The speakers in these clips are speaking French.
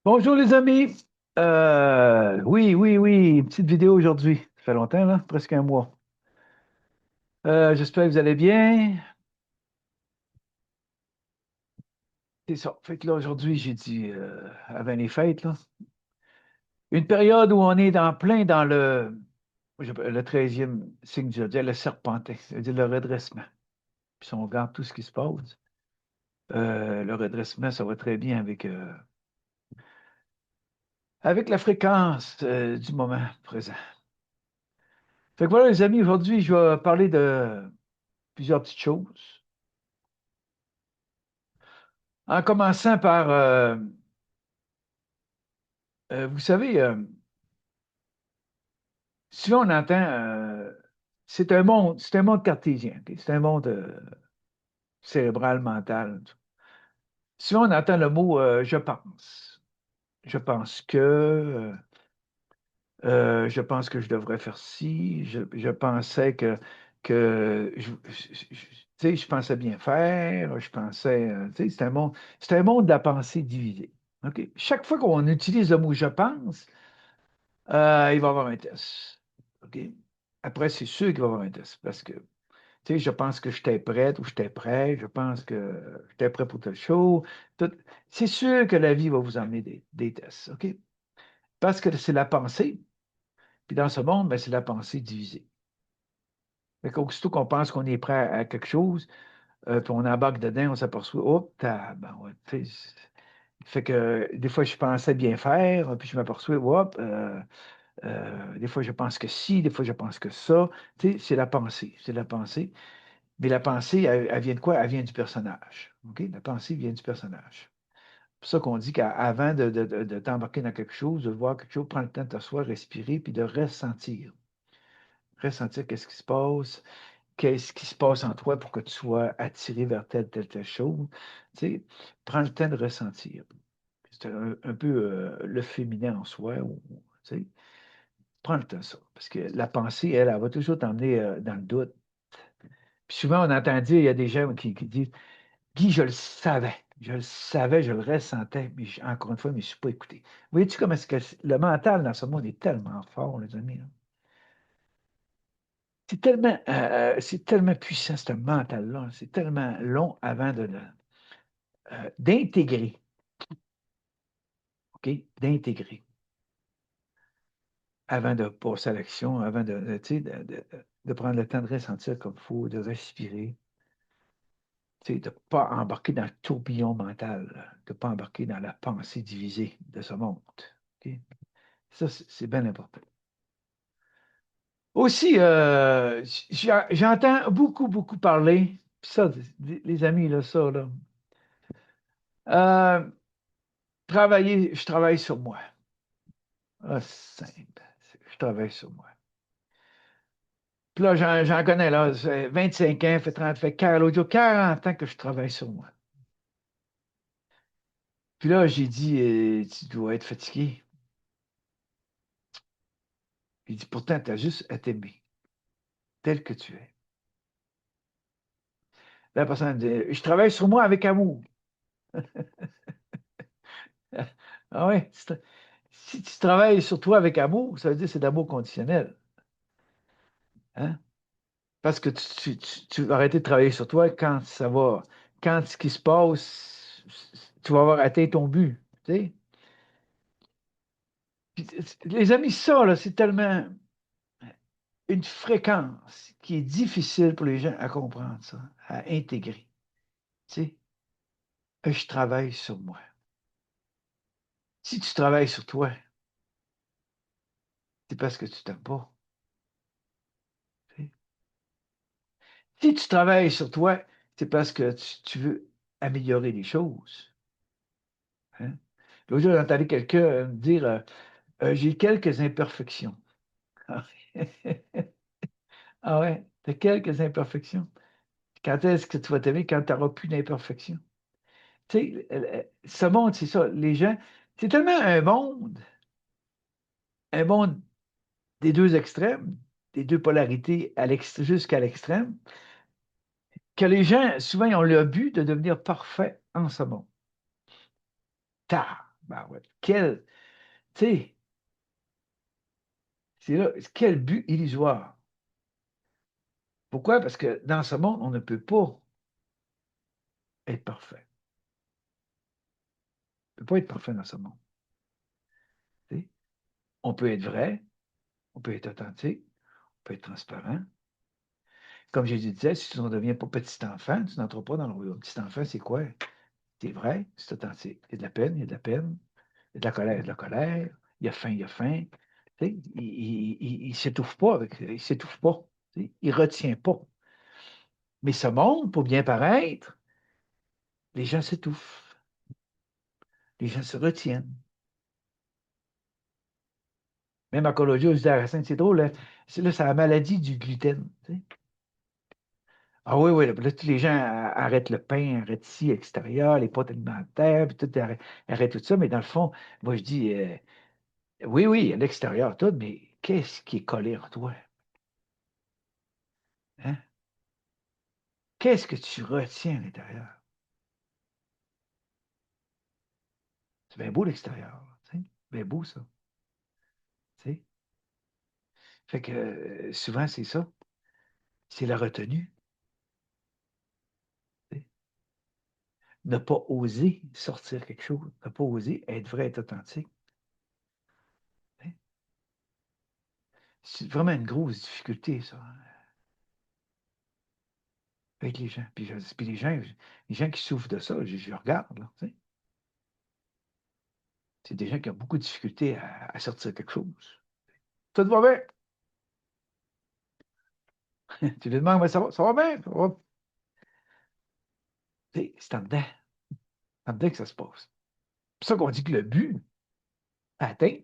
Bonjour les amis. Oui, une petite vidéo aujourd'hui. Ça fait longtemps, là, presque un mois. J'espère que vous allez bien. C'est ça. Fait que là, aujourd'hui, j'ai dit, avant les fêtes, là, une période où on est dans le 13e signe du zodiaque, le serpentin, c'est-à-dire le redressement. Puis si on regarde tout ce qui se passe, le redressement, ça va très bien avec la fréquence, du moment présent. Fait que voilà, les amis, aujourd'hui, je vais parler de plusieurs petites choses. En commençant par, vous savez, souvent on entend, c'est un monde cartésien, ok? C'est un monde cérébral, mental. Souvent on entend le mot je pense. Je pense que je devrais faire ci, je pensais tu sais, je pensais bien faire, je pensais, tu sais, c'est un monde de la pensée divisée. OK? Chaque fois qu'on utilise le mot je pense, il va y avoir un test. OK? Après, c'est sûr qu'il va y avoir un test parce que, tu sais, je pense que j'étais prête ou j'étais prêt, je pense que j'étais prêt pour telle chose. Tout- C'est sûr que la vie va vous emmener des tests. OK? Parce que c'est la pensée. Puis dans ce monde, ben, c'est la pensée divisée. Fait qu'aussitôt qu'on pense qu'on est prêt à quelque chose, puis on embarque dedans, on s'aperçoit, oh, ouais, tu sais, fait que des fois, je pensais bien faire, puis je m'aperçois, hop, des fois, je pense que si, des fois, je pense que ça. Tu sais, c'est la pensée. C'est la pensée. Mais la pensée, elle vient de quoi? Elle vient du personnage. OK? La pensée vient du personnage. C'est pour ça qu'on dit qu'avant de t'embarquer dans quelque chose, de voir quelque chose, prends le temps de t'asseoir, respirer, puis de ressentir. Ressentir qu'est-ce qui se passe, qu'est-ce qui se passe en toi pour que tu sois attiré vers telle chose. Tu sais, prends le temps de ressentir. C'est un peu le féminin en soi. Tu sais. Prends le temps, ça. Parce que la pensée, elle va toujours t'emmener dans le doute. Puis souvent, on entend dire, il y a des gens qui disent, Guy, je le savais. Je le savais, je le ressentais, mais encore une fois, je ne me suis pas écouté. Voyez-tu comment est-ce que le mental dans ce monde est tellement fort, les amis, là? C'est tellement puissant, ce mental-là. C'est tellement long avant d'intégrer, OK? D'intégrer, avant de passer à l'action, avant tu sais, de prendre le temps de ressentir comme il faut, de respirer. Tu sais, de ne pas embarquer dans le tourbillon mental, de ne pas embarquer dans la pensée divisée de ce monde. OK? Ça, c'est bien important. Aussi, j'entends beaucoup parler, puis ça, les amis, là, ça, là. Euh, je travaille sur moi. Ah, simple. Je travaille sur moi. Puis là, j'en connais, là, 25 ans, fait 30, fait 40 ans que je travaille sur moi. Puis là, j'ai dit, tu dois être fatigué. Il dit, pourtant, tu as juste à t'aimer, tel que tu es. La personne dit, je travaille sur moi avec amour. Ah ouais, si tu travailles sur toi avec amour, ça veut dire que c'est d'amour conditionnel. Hein? Parce que tu vas arrêter de travailler sur toi quand ça va, quand ce qui se passe, tu vas avoir atteint ton but. Tu sais? Puis, les amis, ça, là, c'est tellement une fréquence qui est difficile pour les gens à comprendre, ça, à intégrer. Tu sais, je travaille sur moi. Si tu travailles sur toi, c'est parce que tu t'aimes pas. Tu sais. Si tu travailles sur toi, c'est parce que tu veux améliorer les choses. Hein. L'autre jour, j'ai entendu quelqu'un me dire j'ai quelques imperfections. Ah ouais, tu as quelques imperfections. Quand est-ce que tu vas t'aimer quand tu n'auras plus d'imperfections? Tu sais, ce monde, c'est ça. Les gens, c'est tellement un monde des deux extrêmes, des deux polarités jusqu'à l'extrême, que les gens, souvent, ils ont le but de devenir parfaits en ce monde. Tard. Ben ouais. Tu sais, c'est là, quel but illusoire. Pourquoi? Parce que dans ce monde, on ne peut pas être parfait. On ne peut pas être parfait dans ce monde. Tu sais. On peut être vrai, on peut être authentique, on peut être transparent. Comme je disais, si tu ne deviens pas petit enfant, tu n'entres pas dans le royaume. Petit enfant, c'est quoi? C'est vrai, c'est authentique. Il y a de la peine, il y a de la peine. Il y a de la colère, il y a de la colère. Il y a faim, il y a faim. Tu sais, il ne s'étouffe pas il ne s'étouffe pas. Tu sais, il ne retient pas. Mais ce monde, pour bien paraître, les gens s'étouffent. Les gens se retiennent. Même à Colodio, je dis à Racine, c'est drôle, là, c'est la maladie du gluten. Tu sais. Ah oui, oui, là, tous les gens arrêtent le pain, arrêtent ci, extérieur, les pâtes alimentaires, puis tout, arrêtent tout ça. Mais dans le fond, moi, je dis, oui, oui, à l'extérieur, tout, mais qu'est-ce qui est collé en toi? Hein? Qu'est-ce que tu retiens à l'intérieur? C'est bien beau l'extérieur, tu sais. Bien beau, ça. Tu sais. Fait que souvent, c'est ça. C'est la retenue. Tu sais. Ne pas oser sortir quelque chose. Ne pas oser être vrai, être authentique. Tu sais. C'est vraiment une grosse difficulté, ça, hein, avec les gens. Puis les gens qui souffrent de ça, je regarde, là, tu sais. C'est des gens qui ont beaucoup de difficultés à sortir quelque chose. Tout va bien. Tu lui demandes, mais ça va bien. Tu sais, c'est en dedans. C'est en dedans que ça se passe. C'est pour ça qu'on dit que le but à atteindre,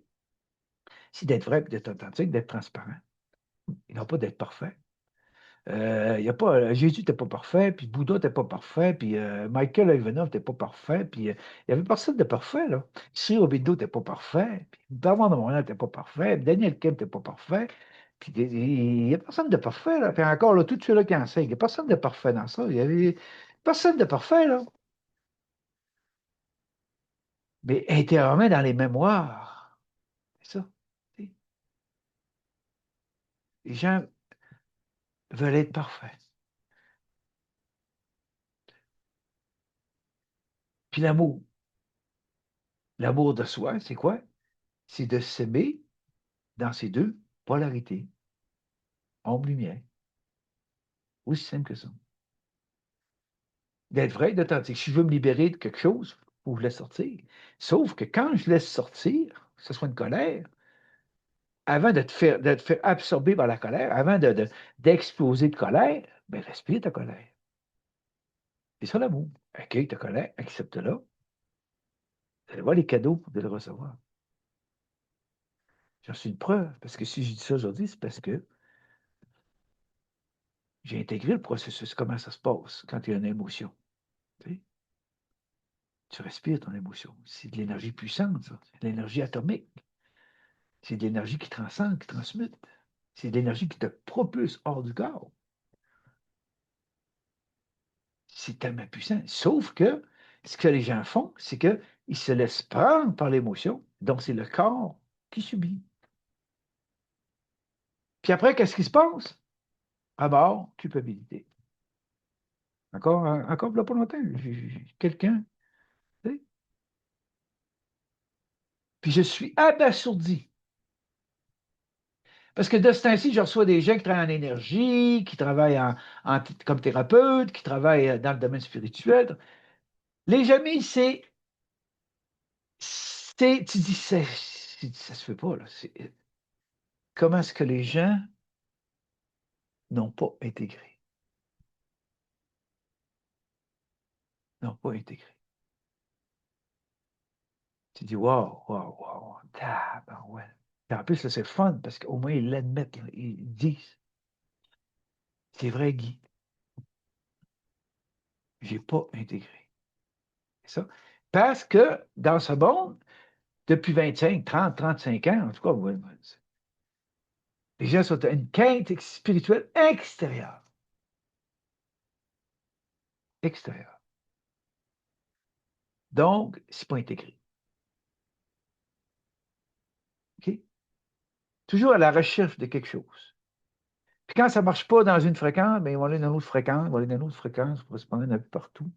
c'est d'être vrai, d'être authentique, d'être transparent. Et non pas d'être parfait. Y a pas, Jésus n'était pas parfait, puis Bouddha n'était pas parfait, puis Michael Ivanov n'était pas parfait, puis il n'y avait personne de parfait, là. Sri Aurobindo n'était pas parfait, puis Bernard de Montréal n'était pas parfait, puis Daniel Kim n'était pas parfait, puis il n'y a personne de parfait, là. Puis encore, là, tous ceux-là qui enseignent, il n'y a personne de parfait dans ça. Il y avait personne de parfait, là. Mais intérieurement, dans les mémoires, c'est ça. Les gens veulent être parfaits. Puis l'amour de soi, c'est quoi? C'est de s'aimer dans ces deux polarités, ombre-lumière. Aussi simple que ça. D'être vrai, d'authentique. Si je veux me libérer de quelque chose, il faut que je laisse sortir. Sauf que quand je laisse sortir, que ce soit une colère, avant de te faire absorber par la colère, avant d'exploser de colère, ben respire ta colère. C'est ça l'amour. Accueille ta colère, accepte-la. Vous allez voir les cadeaux de le recevoir. J'en suis une preuve, parce que si je dis ça aujourd'hui, c'est parce que j'ai intégré le processus, comment ça se passe quand il y a une émotion. Tu sais. Tu respires ton émotion. C'est de l'énergie puissante, ça. C'est de l'énergie atomique. C'est de l'énergie qui transcende, qui transmute. C'est de l'énergie qui te propulse hors du corps. C'est tellement puissant. Sauf que ce que les gens font, c'est qu'ils se laissent prendre par l'émotion. Donc, c'est le corps qui subit. Puis après, qu'est-ce qui se passe? À mort, culpabilité. Encore, là, pas longtemps, quelqu'un, tu sais. Puis je suis abasourdi. Parce que de ce temps-ci, je reçois des gens qui travaillent en énergie, qui travaillent comme thérapeute, qui travaillent dans le domaine spirituel. Les amis, tu dis, ça se fait pas, là. Comment est-ce que les gens n'ont pas intégré? N'ont pas intégré. Tu dis, waouh, waouh, waouh, ouais. En plus, là, c'est fun parce qu'au moins, ils l'admettent, là. Ils disent, c'est vrai, Guy, j'ai pas intégré. C'est ça. Parce que dans ce monde, depuis 25, 30, 35 ans, en tout cas, ouais, les gens sont à une quête spirituelle extérieure. Extérieure. Donc, c'est pas intégré. OK? Toujours à la recherche de quelque chose. Puis quand ça ne marche pas dans une fréquence, bien, ils vont aller dans une autre fréquence, ils vont aller dans une autre fréquence, ils vont se prendre un peu partout.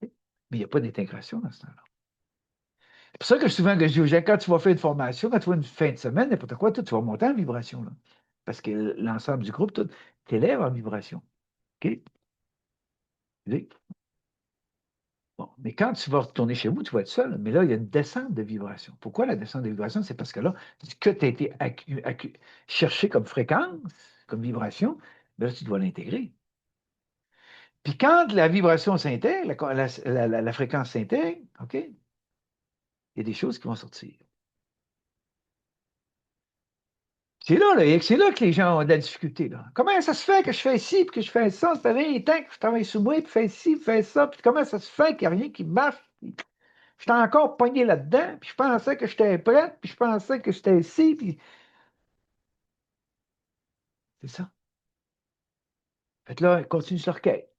Mais il n'y a pas d'intégration dans ce temps-là. C'est pour ça que souvent que je dis aux gens, quand tu vas faire une formation, quand tu vas une fin de semaine, n'importe quoi, toi, tu vas monter en vibration. Là. Parce que l'ensemble du groupe, tout, t'élève en vibration. OK? Bon, mais quand tu vas retourner chez vous, tu vas être seul. Mais là, il y a une descente de vibration. Pourquoi la descente de vibration? C'est parce que là, ce que tu as été cherché comme fréquence, comme vibration, ben là, tu dois l'intégrer. Puis quand la vibration s'intègre, la fréquence s'intègre, OK, il y a des choses qui vont sortir. C'est là que les gens ont de la difficulté. Là. Comment ça se fait que je fais ci, puis que je fais ça? Ça fait 20 ans que je travaille sous moi, puis je fais ci, puis je fais ça, puis comment ça se fait qu'il n'y a rien qui marche? J'étais encore pogné là-dedans, puis je pensais que j'étais prête, puis je pensais que j'étais ici, puis c'est ça. Fait que là, ils continuent sur leur quête.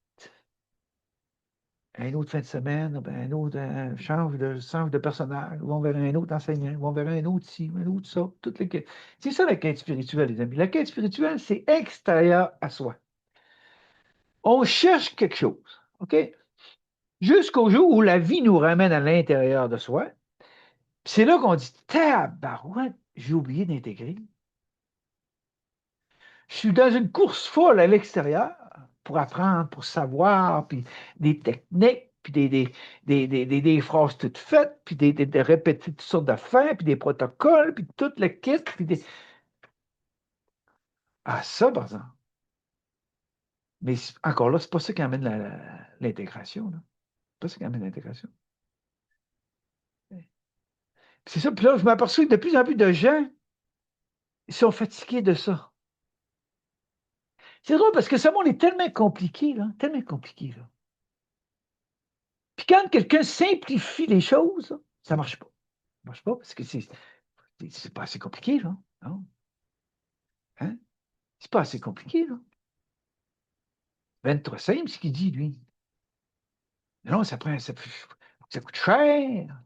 Un autre fin de semaine, ben, un autre change de personnage, ils vont vers un autre enseignant, ils vont vers un autre ci, un autre ça, toutes les quêtes. C'est ça la quête spirituelle, les amis. La quête spirituelle, c'est extérieur à soi. On cherche quelque chose, OK? Jusqu'au jour où la vie nous ramène à l'intérieur de soi. Puis c'est là qu'on dit, tabarouette, j'ai oublié d'intégrer. Je suis dans une course folle à l'extérieur pour apprendre, pour savoir, puis des techniques, puis des phrases toutes faites, puis de répéter toutes sortes d'affaires, puis des protocoles, puis tout le kit, puis des... Ah, ça, par exemple. Mais encore là, c'est pas ça qui amène l'intégration. C'est pas ça qui amène l'intégration. C'est ça, puis là, je m'aperçois que de plus en plus de gens, ils sont fatigués de ça. C'est drôle parce que ce monde est tellement compliqué, là, tellement compliqué, là. Puis quand quelqu'un simplifie les choses, ça marche pas. Ça marche pas parce que c'est pas assez compliqué, là. Non? Hein? C'est pas assez compliqué, là. 23 simple, ce qu'il dit, lui. Non, ça coûte cher.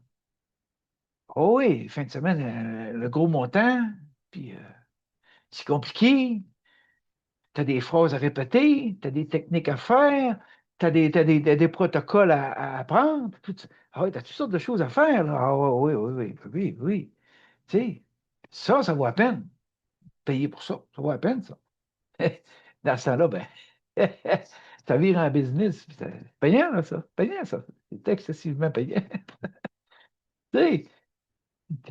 Oh oui, fin de semaine, le gros montant, puis c'est compliqué. Tu as des phrases à répéter, tu as des techniques à faire, tu as des protocoles à apprendre. Ah oui, tu as toutes sortes de choses à faire, là. Ah oui, oui, oui, oui, oui, oui. Tu sais, ça vaut la peine. Payer pour ça, ça vaut la peine, ça. Dans ce temps-là, ben, ça vire en business. C'est payant, là, ça. Payant, ça. C'est excessivement payant. Tu sais,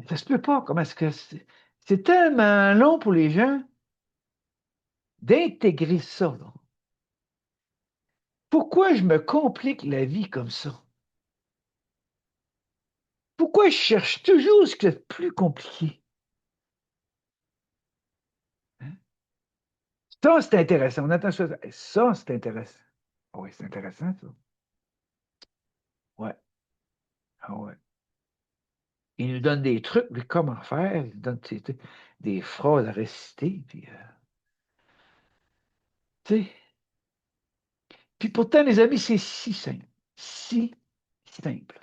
ça se peut pas. Comment est-ce que c'est tellement long pour les gens d'intégrer ça, là. Pourquoi je me complique la vie comme ça? Pourquoi je cherche toujours ce qui est plus compliqué? Hein? Ça, c'est intéressant. On attend ça. Ça, c'est intéressant. Ah oui, c'est intéressant, ça. Ouais. Ah ouais. Il nous donne des trucs, puis comment faire. Il nous donne des phrases à réciter. Puis, tu sais. Puis pourtant, les amis, c'est si simple. Si simple.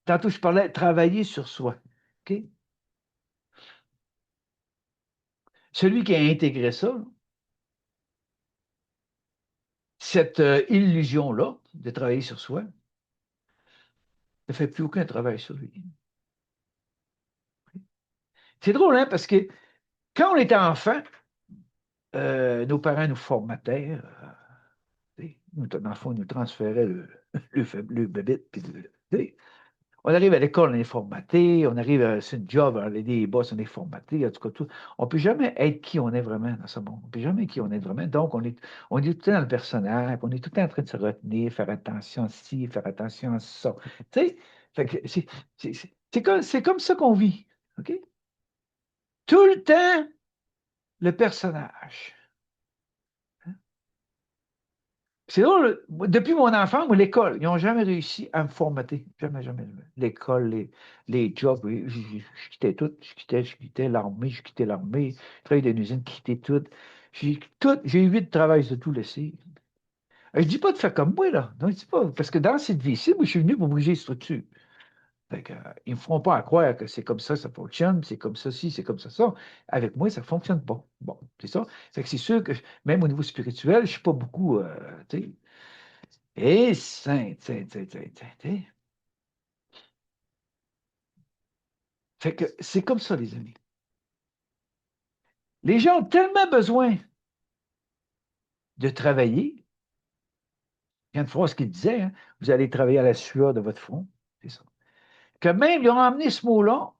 Tantôt, je parlais de travailler sur soi. OK? Celui qui a intégré ça, cette illusion-là de travailler sur soi, ne fait plus aucun travail sur lui. C'est drôle, hein, parce que quand on était enfant, nos parents nous formataient. Dans le fond, ils nous transféraient le bébé. On arrive à l'école, on est formaté. On arrive sur une job, on a des boss, on est formaté. En tout cas, tout. On ne peut jamais être qui on est vraiment dans ce monde. On ne peut jamais être qui on est vraiment. Donc, on est tout le temps dans le personnage. On est tout le temps en train de se retenir, faire attention à ci, faire attention à ça. Tu sais, fait que c'est comme ça qu'on vit. OK? Tout le temps, le personnage. C'est drôle, depuis mon enfant, moi, l'école, ils n'ont jamais réussi à me formater. Jamais, jamais, jamais. L'école, les jobs, oui, je quittais tout. Je quittais l'armée, je travaillais dans une usine, je quittais tout. J'ai eu 8 travails de tout laisser. Je ne dis pas de faire comme moi, là. Non, je dis pas. Parce que dans cette vie-ci, moi, je suis venu pour bouger les structures. Fait que, ils ne me feront pas à croire que c'est comme ça fonctionne, c'est comme ça, ci, c'est comme ça. Avec moi, ça ne fonctionne pas. Bon, c'est ça. Fait que c'est sûr que, même au niveau spirituel, je ne suis pas beaucoup, tu sais. Et saint, tu sais. Fait que c'est comme ça, les amis. Les gens ont tellement besoin de travailler. Il y a une phrase qui disait, hein, vous allez travailler à la sueur de votre front. C'est ça. Que même, ils ont emmené ce mot-là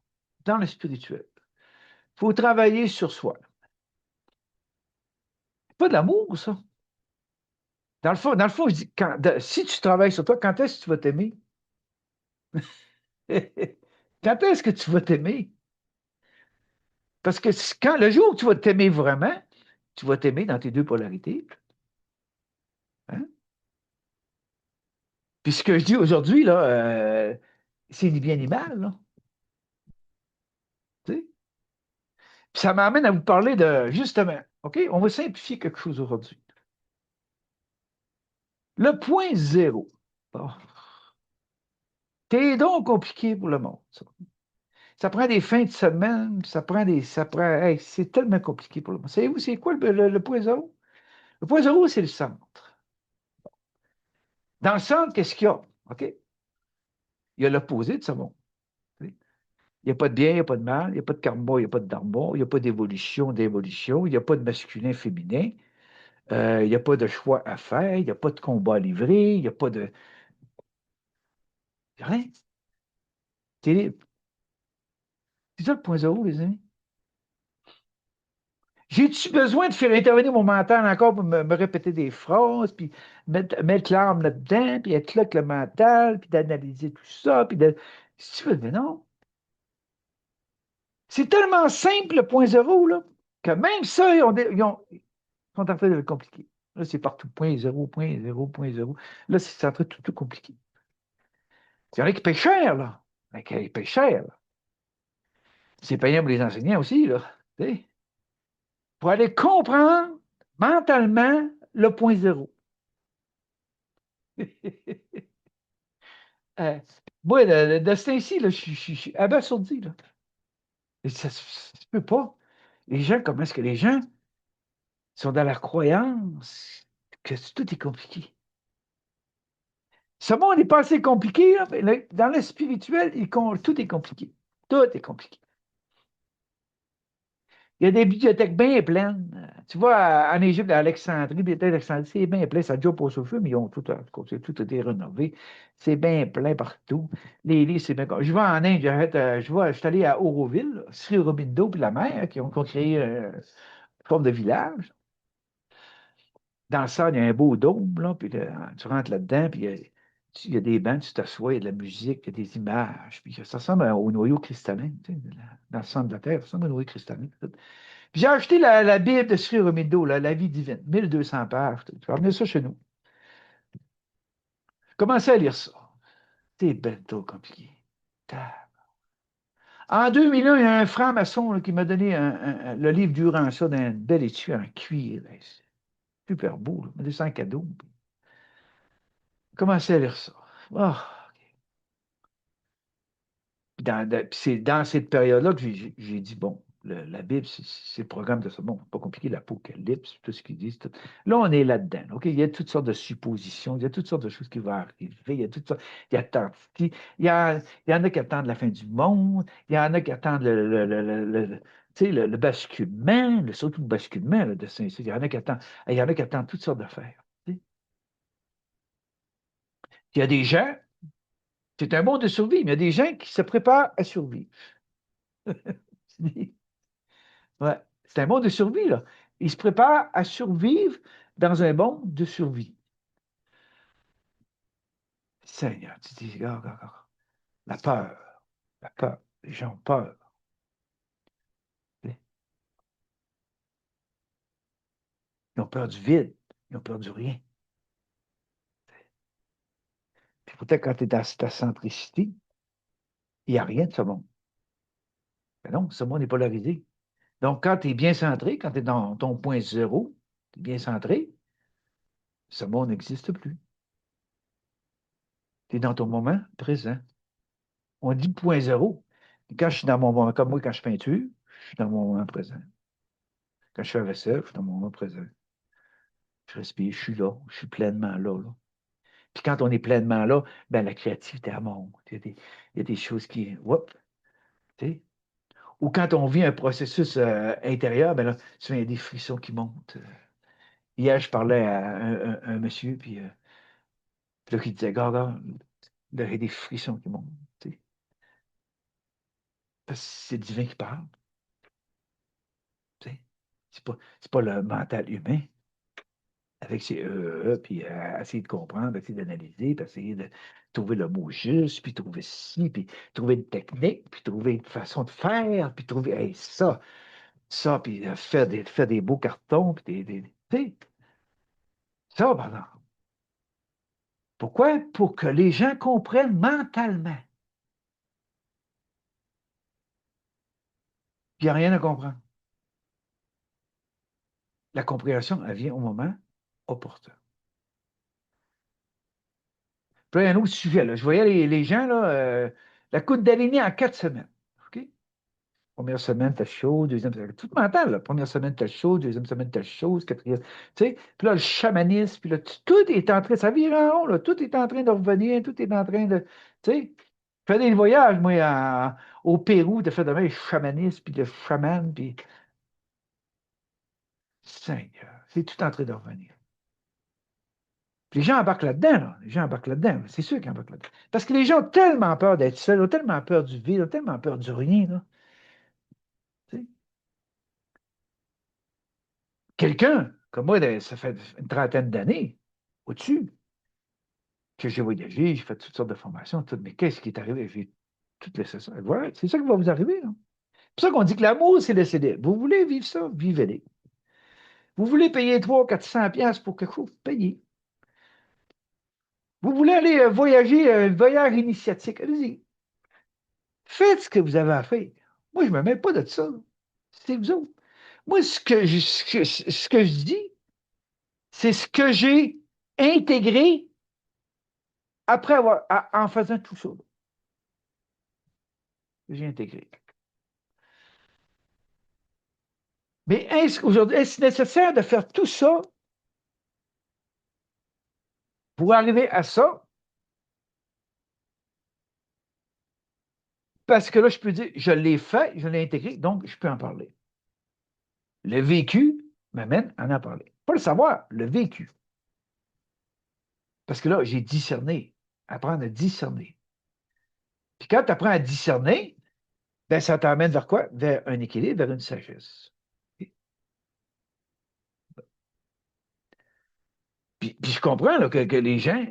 dans le spirituel. Il faut travailler sur soi. C'est pas de l'amour, ça. Dans le fond, je dis, si tu travailles sur toi, quand est-ce que tu vas t'aimer? Quand est-ce que tu vas t'aimer? Parce que quand le jour où tu vas t'aimer vraiment, tu vas t'aimer dans tes deux polarités. Hein? Puis ce que je dis aujourd'hui, là, c'est ni bien ni mal, là. Tu sais? Puis ça m'amène à vous parler de, justement, OK, on va simplifier quelque chose aujourd'hui. Le point zéro. Bon. C'est donc compliqué pour le monde, ça. Ça prend des fins de semaine, hey, c'est tellement compliqué pour le monde. Savez-vous, c'est quoi le point zéro? Le point zéro, c'est le centre. Dans le centre, qu'est-ce qu'il y a? OK? Il y a l'opposé de ce monde. Il n'y a pas de bien, il n'y a pas de mal, il n'y a pas de karma, il n'y a pas de dharma, il n'y a pas d'évolution, il n'y a pas de masculin, féminin, il n'y a pas de choix à faire, il n'y a pas de combat à livrer, il n'y a pas de. Rien. T'es libre. C'est ça le point zéro, les amis. J'ai-tu besoin de faire intervenir mon mental encore pour me répéter des phrases, puis mettre l'âme là-dedans, puis être là avec le mental, puis d'analyser tout ça, puis de. Si tu veux, mais non. C'est tellement simple, le point zéro, là, que même ça, ils sont en train de le compliquer. Là, c'est partout. Point zéro, point zéro, point zéro. Là, c'est en train de tout compliquer. Il y en a qui payent cher, là. Mais qui payent cher, là. C'est payant pour les enseignants aussi, là. Tu sais, pour aller comprendre mentalement le point zéro. Euh, moi, de ce temps-ci, là, je suis abasourdi, là. Et ça se peut pas. Les gens, comment est-ce que les gens sont dans la croyance que tout est compliqué? Ce monde n'est pas assez compliqué, là, mais dans le spirituel, tout est compliqué. Tout est compliqué. Il y a des bibliothèques bien pleines. Tu vois, en Égypte, à Alexandrie, bibliothèque d'Alexandrie, c'est bien plein. Ça a déjà passé au feu, mais ils ont tout, tout été rénové. C'est bien plein partout. Les livres, c'est bien. Je vais en Inde, je suis allé à Auroville, Sri Aurobindo puis la mer, qui ont créé une forme de village. Dans le sol, il y a un beau dôme, là, puis tu rentres là-dedans, puis il y a des bancs, tu t'assois, il y a de la musique, il y a des images, puis ça ressemble au noyau cristallin, tu sais, dans le centre de la Terre, ça ressemble au noyau cristallin. Puis j'ai acheté la Bible de Sri Aurobindo, la vie divine, 1200 pages. Tu vas amener ça chez nous. Commencez à lire ça. C'est ben trop compliqué. En 2001, il y a un franc-maçon là, qui m'a donné le livre durant ça d'un bel étui en cuir. Là. C'est super beau. Là. Il m'a donné ça en cadeau. Commencez à lire ça. Oh. Puis c'est dans cette période-là que j'ai dit, bon, la Bible, c'est le programme de ça. Bon, pas compliqué, l'Apocalypse, tout ce qu'ils disent. Là, on est là-dedans. OK? Il y a toutes sortes de suppositions, il y a toutes sortes de choses qui vont arriver, il y a toutes sortes, il y a tant, il y en a qui attendent la fin du monde, il y en a qui attendent tu sais, le basculement, surtout le basculement là, de Saint-Cyr. Il y en a qui attendent toutes sortes d'affaires. Tu sais. Il y a des gens, c'est un monde de survie, mais il y a des gens qui se préparent à survivre. Ouais. C'est un monde de survie, là. Il se prépare à survivre dans un monde de survie. Seigneur, tu dis, la peur, la peur. Les gens ont peur. Ils ont peur du vide. Ils ont peur du rien. Puis pourtant, quand tu es dans ta centricité, il n'y a rien de ce monde. Mais non, ce monde est polarisé. Donc, quand tu es bien centré, quand tu es dans ton point zéro, tu es bien centré, ce monde n'existe plus. Tu es dans ton moment présent. On dit point zéro. Quand je suis dans mon moment, comme moi, quand je peinture, je suis dans mon moment présent. Quand je fais la vaisselle, je suis dans mon moment présent. Je respire, je suis là, je suis pleinement là. Puis quand on est pleinement là, ben, la créativité, elle monte. Il y a des choses qui. Whoop, tu sais. Ou quand on vit un processus intérieur, ben là, souvent, il y a des frissons qui montent. Hier, je parlais à un monsieur, puis là, qui disait, Gaga, là, il y a des frissons qui montent. Tu sais. Parce que c'est divin qui parle. Tu sais. C'est pas le mental humain avec ses puis essayer de comprendre, essayer d'analyser, puis essayer de trouver le mot juste, puis trouver ci, puis trouver une technique, puis trouver une façon de faire, puis trouver hey, puis faire des beaux cartons, puis tu sais, ça, par exemple. Pourquoi? Pour que les gens comprennent mentalement. Puis il n'y a rien à comprendre. La compréhension, elle vient au moment opportun. Puis là, il y a un autre sujet. Là. Je voyais les gens, là, la coupe d'araignée en 4 semaines. OK? Première semaine, t'as chaud, deuxième semaine. Tout mental, là. Première semaine, t'as chaud, deuxième semaine, t'as chaud, quatrième. Tu sais, puis là, le chamanisme, puis là, tout est en train, ça vire en rond, là. Tout est en train de revenir, tout est en train de. Tu sais, je fais des voyages, moi, au Pérou, de faire de même, chamanisme, puis le chaman, puis. Seigneur, c'est tout en train de revenir. Puis les gens embarquent là-dedans, là. Les gens embarquent là-dedans. C'est sûr qu'ils embarquent là-dedans. Parce que les gens ont tellement peur d'être seuls, ont tellement peur du vide, ont tellement peur du rien, là. Tu sais. Quelqu'un, comme moi, ça fait une trentaine d'années, au-dessus, que j'ai voyagé, j'ai fait toutes sortes de formations, tout, mais qu'est-ce qui est arrivé? J'ai tout laissé ça. Voilà, c'est ça qui va vous arriver, là. C'est pour ça qu'on dit que l'amour, c'est le CD. Vous voulez vivre ça? Vivez-le. Vous voulez payer 300-400$ pour quelque chose? Payez. Vous voulez aller voyager, un voyage initiatique? Allez-y. Faites ce que vous avez à faire. Moi, je ne me mets pas de ça. C'est vous autres. Moi, ce que je dis, c'est ce que j'ai intégré après en faisant tout ça. J'ai intégré. Mais aujourd'hui, est-ce nécessaire de faire tout ça pour arriver à ça? Parce que là, je peux dire, je l'ai fait, je l'ai intégré, donc je peux en parler. Le vécu m'amène à en parler. Pas le savoir, le vécu. Parce que là, j'ai discerné, apprendre à discerner. Puis quand tu apprends à discerner, ben, ça t'amène vers quoi? Vers un équilibre, vers une sagesse. Puis je comprends là, que les gens,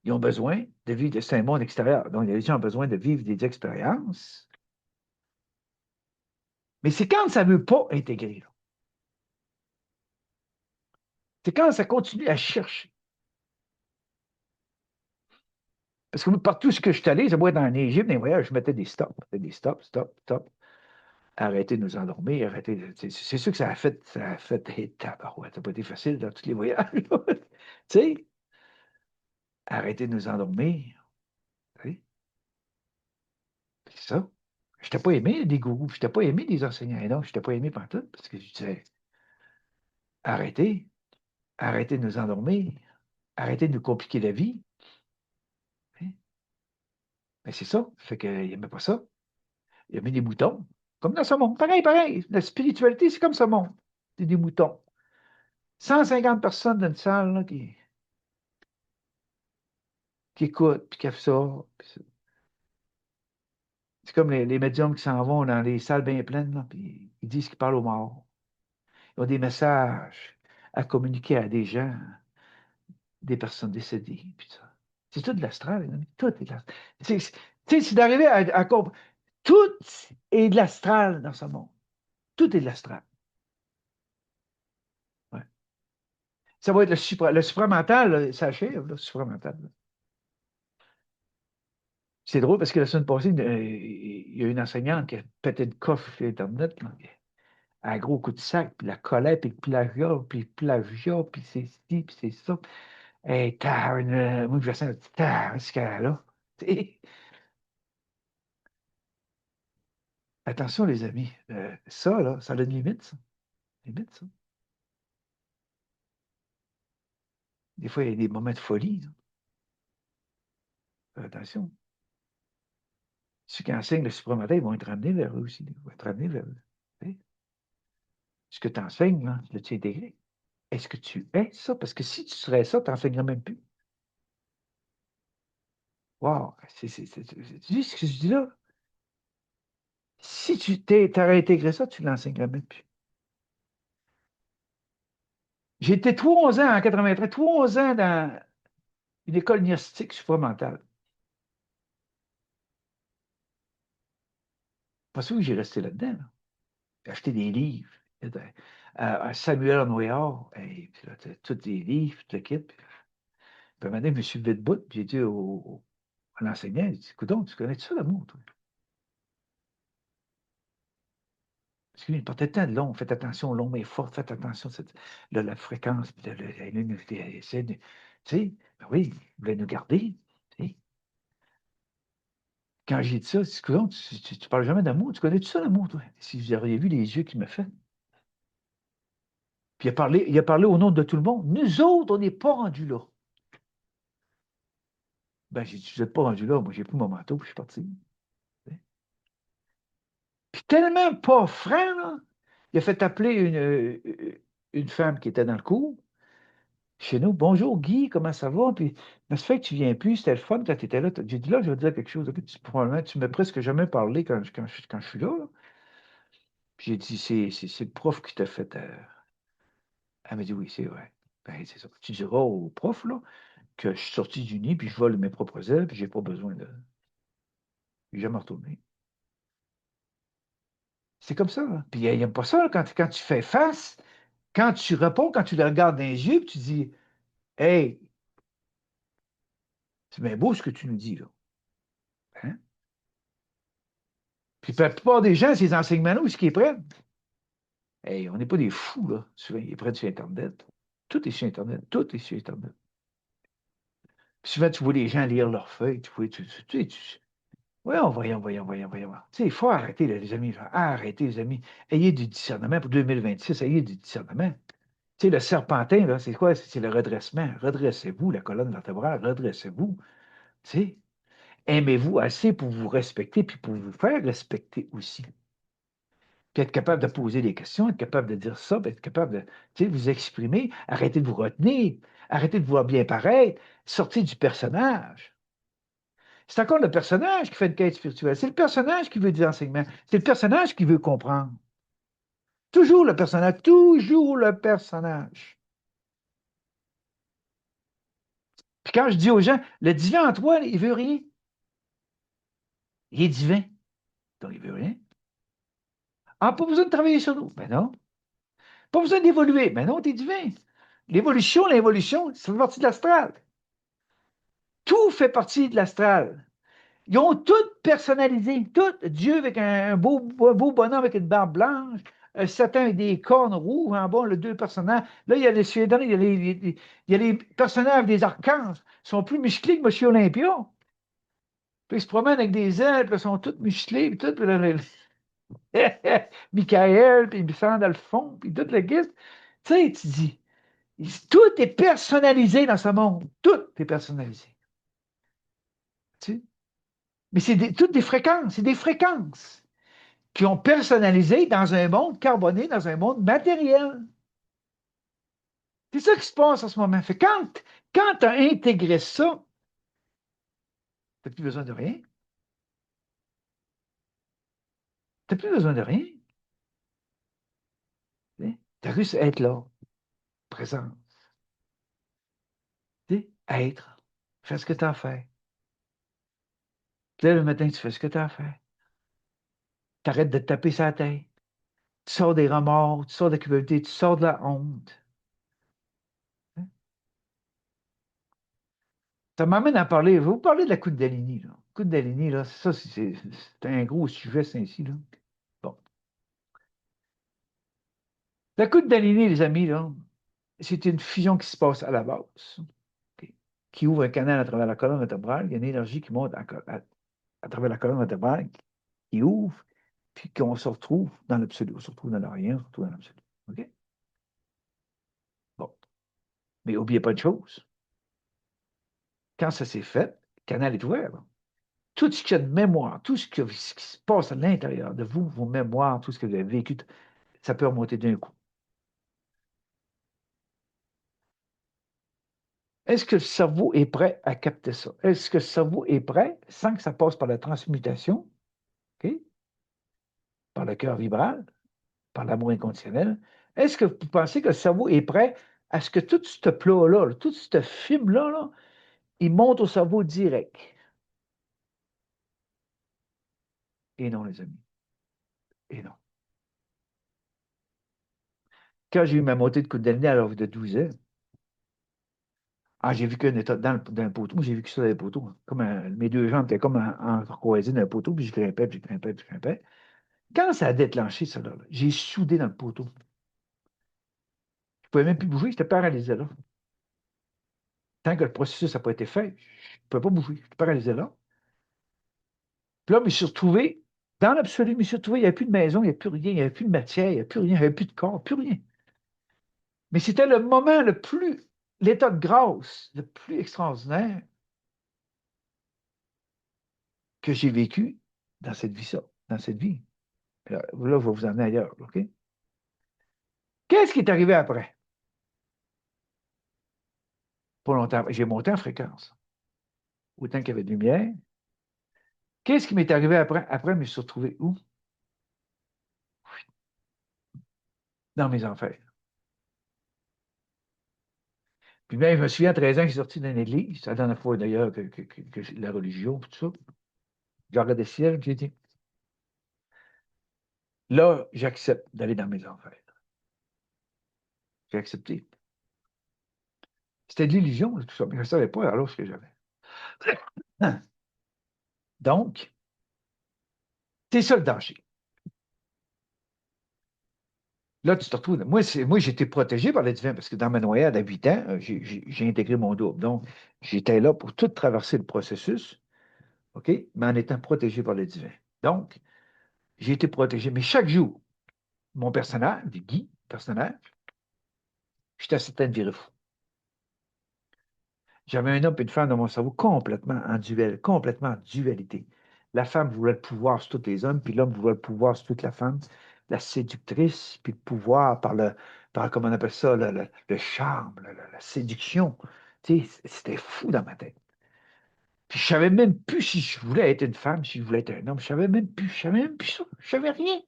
ils ont besoin de vivre, c'est un monde extérieur. Donc, les gens ont besoin de vivre des expériences. Mais c'est quand ça ne veut pas intégrer. Là. C'est quand ça continue à chercher. Parce que moi, partout ce que je suis allé, ça moi, dans l'Égypte, dans les voyages, je mettais des stops. Je mettais des stops, stop, stop. Arrêtez de nous endormir, arrêtez. C'est sûr que ça a fait des tabarouettes. Ça n'a pas été facile dans tous les voyages. Tu sais, arrêtez de nous endormir. Tu sais, c'est ça. Je n'étais pas aimé des gourous, je n'étais pas aimé des enseignants. Et non, je n'étais pas aimé partout parce que je disais, arrêtez, arrêtez de nous endormir, arrêtez de nous compliquer la vie. Hein. Mais c'est ça. Fait qu'il n'aimait pas ça. Il a mis des moutons. Comme dans ce monde. Pareil, pareil. La spiritualité, c'est comme ce monde. C'est des moutons. 150 personnes dans une salle là, qui écoutent, puis qui font ça. C'est comme les médiums qui s'en vont dans les salles bien pleines, là, puis ils disent qu'ils parlent aux morts. Ils ont des messages à communiquer à des gens, des personnes décédées, puis ça. C'est tout de l'astral, les amis. Tout est de l'astral. C'est d'arriver à comprendre. Tout est de l'astral dans ce monde. Tout est de l'astral. Ouais. Ça va être le supramental, là, ça achève, le supramental. Là. C'est drôle parce que la semaine passée, il y a une enseignante qui a pété une coffre sur Internet, là, à un gros coup de sac, puis la colère, puis le plagiat, puis c'est ci, puis c'est ça. Et moi, je sens, ce qu'elle a là. Attention, les amis. Ça, là, ça a une limite, ça. Limite, ça. Des fois, il y a des moments de folie, là. Attention. Ceux qui enseignent le supramatin, ils vont être ramenés vers eux aussi. Ils vont être ramenés vers eux. Tu sais. Ce que tu enseignes, là, l'as-tu intégré? Est-ce que tu es ça? Parce que si tu serais ça, tu n'enseignerais même plus. Wow! Tu dis ce que je dis là? Si tu t'aurais intégré ça, tu ne l'enseignerais même plus. J'ai été 3 ans en 93, 3 ans dans une école gnostique supramentale. Pas sûr que j'ai resté là-dedans, là. J'ai acheté des livres. À Samuel Noyard, hey, puis là, tous des livres, tout le kit. Puis un moment donné, je me suis levé de bout, puis j'ai dit à l'enseignant, il dit, coudonc, tu connais ça, l'amour, toi? Parce qu'il portait tant de long, faites attention, long mais fort, faites attention à la fréquence, puis tu sais, ben oui, il voulait nous garder. Tu sais. Quand j'ai dit ça, je dis, coudonc, tu parles jamais d'amour, tu connais tout ça, l'amour, toi? Si vous auriez vu les yeux qu'il me fait. Puis il a parlé au nom de tout le monde. Nous autres, on n'est pas rendus là. Ben, j'ai dit, vous n'êtes pas rendus là, moi j'ai pris mon manteau, puis je suis parti. Puis tellement pas franc, là, il a fait appeler une femme qui était dans le cours chez nous. Bonjour Guy, comment ça va? Puis, mais ça fait que tu viens plus, c'était le fun quand tu étais là. J'ai dit là, je vais te dire quelque chose. Ok, probablement, tu m'as presque jamais parlé quand je suis là, là. Puis j'ai dit, c'est le prof qui t'a fait. Elle m'a dit oui, c'est vrai. Ben, c'est ça. Tu diras au prof là, que je suis sorti du nid, puis je vole mes propres ailes, puis j'ai pas besoin de. Je vais jamais retourner. C'est comme ça, là. Puis il n'aime pas ça, là, quand tu fais face, quand tu réponds, quand tu le regardes dans les yeux, puis tu dis hey, c'est bien beau ce que tu nous dis, là. Hein? Puis la plupart des gens, ces enseignements-là, où est-ce qu'ils prennent? Hey, on n'est pas des fous, là. Souvent, ils prennent sur Internet. Tout est sur Internet. Tout est sur Internet. Puis souvent, tu vois les gens lire leurs feuilles. Tu vois, voyons, voyons. Tu sais, il faut arrêter, là, les amis. Arrêtez, les amis. Ayez du discernement pour 2026. Ayez du discernement. Tu sais, le serpentin, là, c'est quoi? C'est le redressement. Redressez-vous, la colonne vertébrale. Redressez-vous. Tu sais, aimez-vous assez pour vous respecter puis pour vous faire respecter aussi. Puis être capable de poser des questions, être capable de dire ça, puis être capable de vous exprimer, arrêter de vous retenir, arrêter de vouloir bien paraître, sortir du personnage. C'est encore le personnage qui fait une quête spirituelle. C'est le personnage qui veut des enseignements. C'est le personnage qui veut comprendre. Toujours le personnage, toujours le personnage. Puis quand je dis aux gens, le divin en toi, il veut rien. Il est divin. Donc il veut rien. Ah, pas besoin de travailler sur nous. Ben non. Pas besoin d'évoluer. Ben non, t'es divin. L'involution, ça fait partie de l'astral. Tout fait partie de l'astral. Ils ont tout personnalisé, tout. Dieu avec un beau bonhomme avec une barbe blanche, Satan avec des cornes rouges en bas, les deux personnages. Là, il y a les Suédois, il y a les personnages des archanges. Ils sont plus musclés que M. Olympia. Puis ils se promènent avec des ailes, puis ils sont tous musclés, puis tout. Puis là, Michael, puis Sandalphon, puis tout le guide. Tu sais, tu dis, tout est personnalisé dans ce monde. Tout est personnalisé. Tu sais? Mais c'est toutes des fréquences, c'est des fréquences qui ont personnalisé dans un monde carboné, dans un monde matériel. C'est ça qui se passe en ce moment. Fait quand tu as intégré ça, tu n'as plus besoin de rien. Tu n'as plus besoin de rien. Tu as juste à être là, présent. Tu sais, être. Fais ce que tu as à faire. Tu lèves le matin, tu fais ce que tu as à faire. Tu arrêtes de te taper sa tête. Tu sors des remords, tu sors de la culpabilité, tu sors de la honte. Ça m'amène à parler. Vous parlez de la Kundalini, là. Kundalini, là, ça, c'est un gros sujet, c'est ainsi, là. Bon. La Kundalini, les amis, là, c'est une fusion qui se passe à la base, ok, qui ouvre un canal à travers la colonne vertébrale. Il y a une énergie qui monte à travers la colonne vertébrale, qui ouvre, puis qu'on se retrouve dans l'absolu. On se retrouve dans le rien, on se retrouve dans l'absolu. OK? Bon. Mais n'oubliez pas de chose. Quand ça s'est fait, le canal est ouvert. Là. Tout ce qu'il y a de mémoire, tout ce qui se passe à l'intérieur de vous, vos mémoires, tout ce que vous avez vécu, ça peut remonter d'un coup. Est-ce que le cerveau est prêt à capter ça? Est-ce que le cerveau est prêt, sans que ça passe par la transmutation, OK, par le cœur vibral, par l'amour inconditionnel? Est-ce que vous pensez que le cerveau est prêt à ce que tout ce plat-là, tout ce film-là, là, il monte au cerveau direct? Et non, les amis. Et non. Quand j'ai eu ma montée de Kundalini à l'âge de 12 ans, j'ai vécu un état dans le poteau. Moi, j'ai vécu ça dans le poteau. Hein. Mes deux jambes étaient comme en croisées dans le poteau, puis je grimpais, puis je grimpais, puis je grimpais. Quand ça a déclenché, ça, là, j'ai soudé dans le poteau. Je ne pouvais même plus bouger, j'étais paralysé là. Tant que le processus n'a pas été fait, je ne pouvais pas bouger. J'étais paralysé là. Puis là, je me suis retrouvé, dans l'absolu, je me suis retrouvé, il n'y avait plus de maison, il n'y avait plus rien, il n'y avait plus de matière, il n'y avait plus rien, il n'y avait plus de corps, plus rien. Mais c'était le moment le plus, l'état de grâce le plus extraordinaire que j'ai vécu dans cette vie-là, dans cette vie. Là, je vais vous emmener ailleurs, OK? Qu'est-ce qui est arrivé après? Pas longtemps. J'ai monté en fréquence. Autant qu'il y avait de lumière. Qu'est-ce qui m'est arrivé après? Après, je me suis retrouvé où? Dans mes enfers. Puis même, je me souviens, à 13 ans, je suis sorti d'une église. C'est la dernière fois, d'ailleurs, que la religion, tout ça. J'ai regardé le ciel, j'ai dit, là, j'accepte d'aller dans mes enfers. J'ai accepté. C'était de l'illusion, tout ça, mais je ne savais pas alors ce que j'avais. Donc, c'est ça le danger. Là, tu te retrouves. Moi, j'étais protégé par le divin parce que dans ma noyade à 8 ans, j'ai intégré mon double. Donc, j'étais là pour tout traverser le processus, OK, mais en étant protégé par le divin. Donc, j'ai été protégé. Mais chaque jour, mon personnage, Guy, personnage, j'étais certain de virer fou. J'avais un homme et une femme dans mon cerveau complètement en duel, complètement en dualité. La femme voulait le pouvoir sur tous les hommes, puis l'homme voulait le pouvoir sur toute la femme, la séductrice, puis le pouvoir par comment on appelle ça, le charme, la séduction. Tu sais, c'était fou dans ma tête. Puis je savais même plus si je voulais être une femme, si je voulais être un homme. Je savais même plus ça. Je savais rien.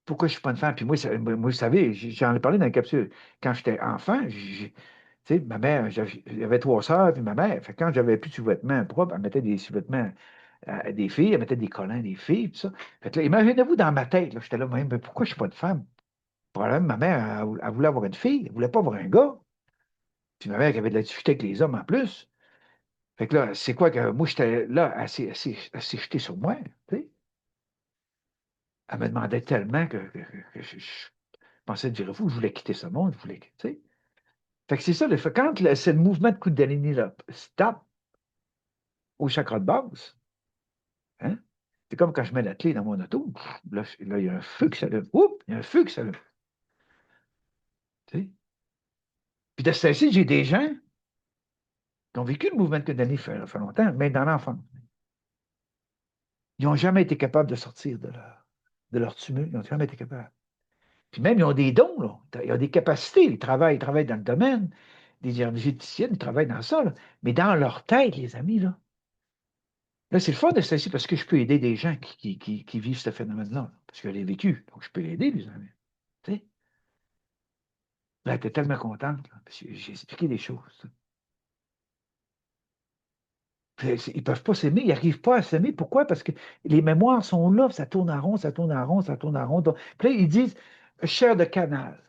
Pourquoi je ne suis pas une femme? Puis moi, vous savez, j'en ai parlé dans la capsule. Quand j'étais enfant, tu sais, ma mère, j'avais trois sœurs, puis ma mère, fait, que quand j'avais plus de sous-vêtements propres, elle mettait des sous-vêtements à des filles, elle mettait des collants à des filles, tout ça. Fait que là, imaginez-vous dans ma tête, là, j'étais là, mais pourquoi je ne suis pas une femme? Problème, ma mère, elle voulait avoir une fille, elle ne voulait pas avoir un gars. Puis ma mère qui avait de la difficulté avec les hommes en plus. Fait que là, c'est quoi que moi, j'étais là, assez jeté sur moi, tu sais. Elle me demandait tellement que je pensais dire fou, je voulais quitter ce monde, je voulais, tu sais. Fait que c'est ça, quand c'est le mouvement de Kundalini là, stop au chakra de base, hein? C'est comme quand je mets la clé dans mon auto, là, il y a un feu qui s'allume. Oups, il y a un feu qui s'allume. Tu sais? Puis de ce fait-ci, j'ai des gens qui ont vécu le mouvement de Kundalini fait longtemps, mais dans l'enfance. Ils n'ont jamais été capables de sortir de leur tumulte. Ils n'ont jamais été capables. Puis même, ils ont des dons, là. Ils ont des capacités. Ils travaillent dans le domaine des énergéticiennes, ils travaillent dans ça, là. Mais dans leur tête, les amis, là, c'est le fun de ça ici parce que je peux aider des gens qui vivent ce phénomène-là. Là, parce que je l'ai vécu. Donc, je peux l'aider, les amis. Tu sais? Là, elle était tellement contente, là, parce que j'ai expliqué des choses. Ils ne peuvent pas s'aimer, ils n'arrivent pas à s'aimer. Pourquoi? Parce que les mémoires sont là, ça tourne en rond, ça tourne en rond, ça tourne en rond. Donc, puis là, ils disent, chair de canal.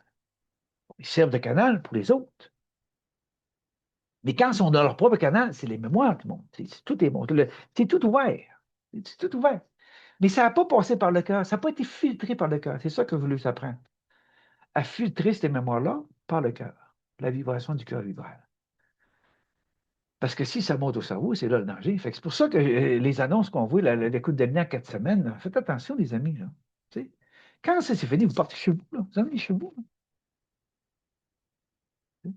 Ils servent de canal pour les autres. Mais quand ils sont dans leur propre canal, c'est les mémoires qui montent. Tout est monté. C'est tout ouvert. C'est tout ouvert. Mais ça n'a pas passé par le cœur. Ça n'a pas été filtré par le cœur. C'est ça que je voulais s'apprendre. À filtrer ces mémoires-là par le cœur. La vibration du cœur vibrale. Parce que si ça monte au cerveau, c'est là le danger. Fait que c'est pour ça que les annonces qu'on voit, l'écoute d'apnée en 4 semaines, là, faites attention, les amis. Là, tu sais. Quand ça c'est fini, vous partez chez vous. Là, vous allez chez vous. Là,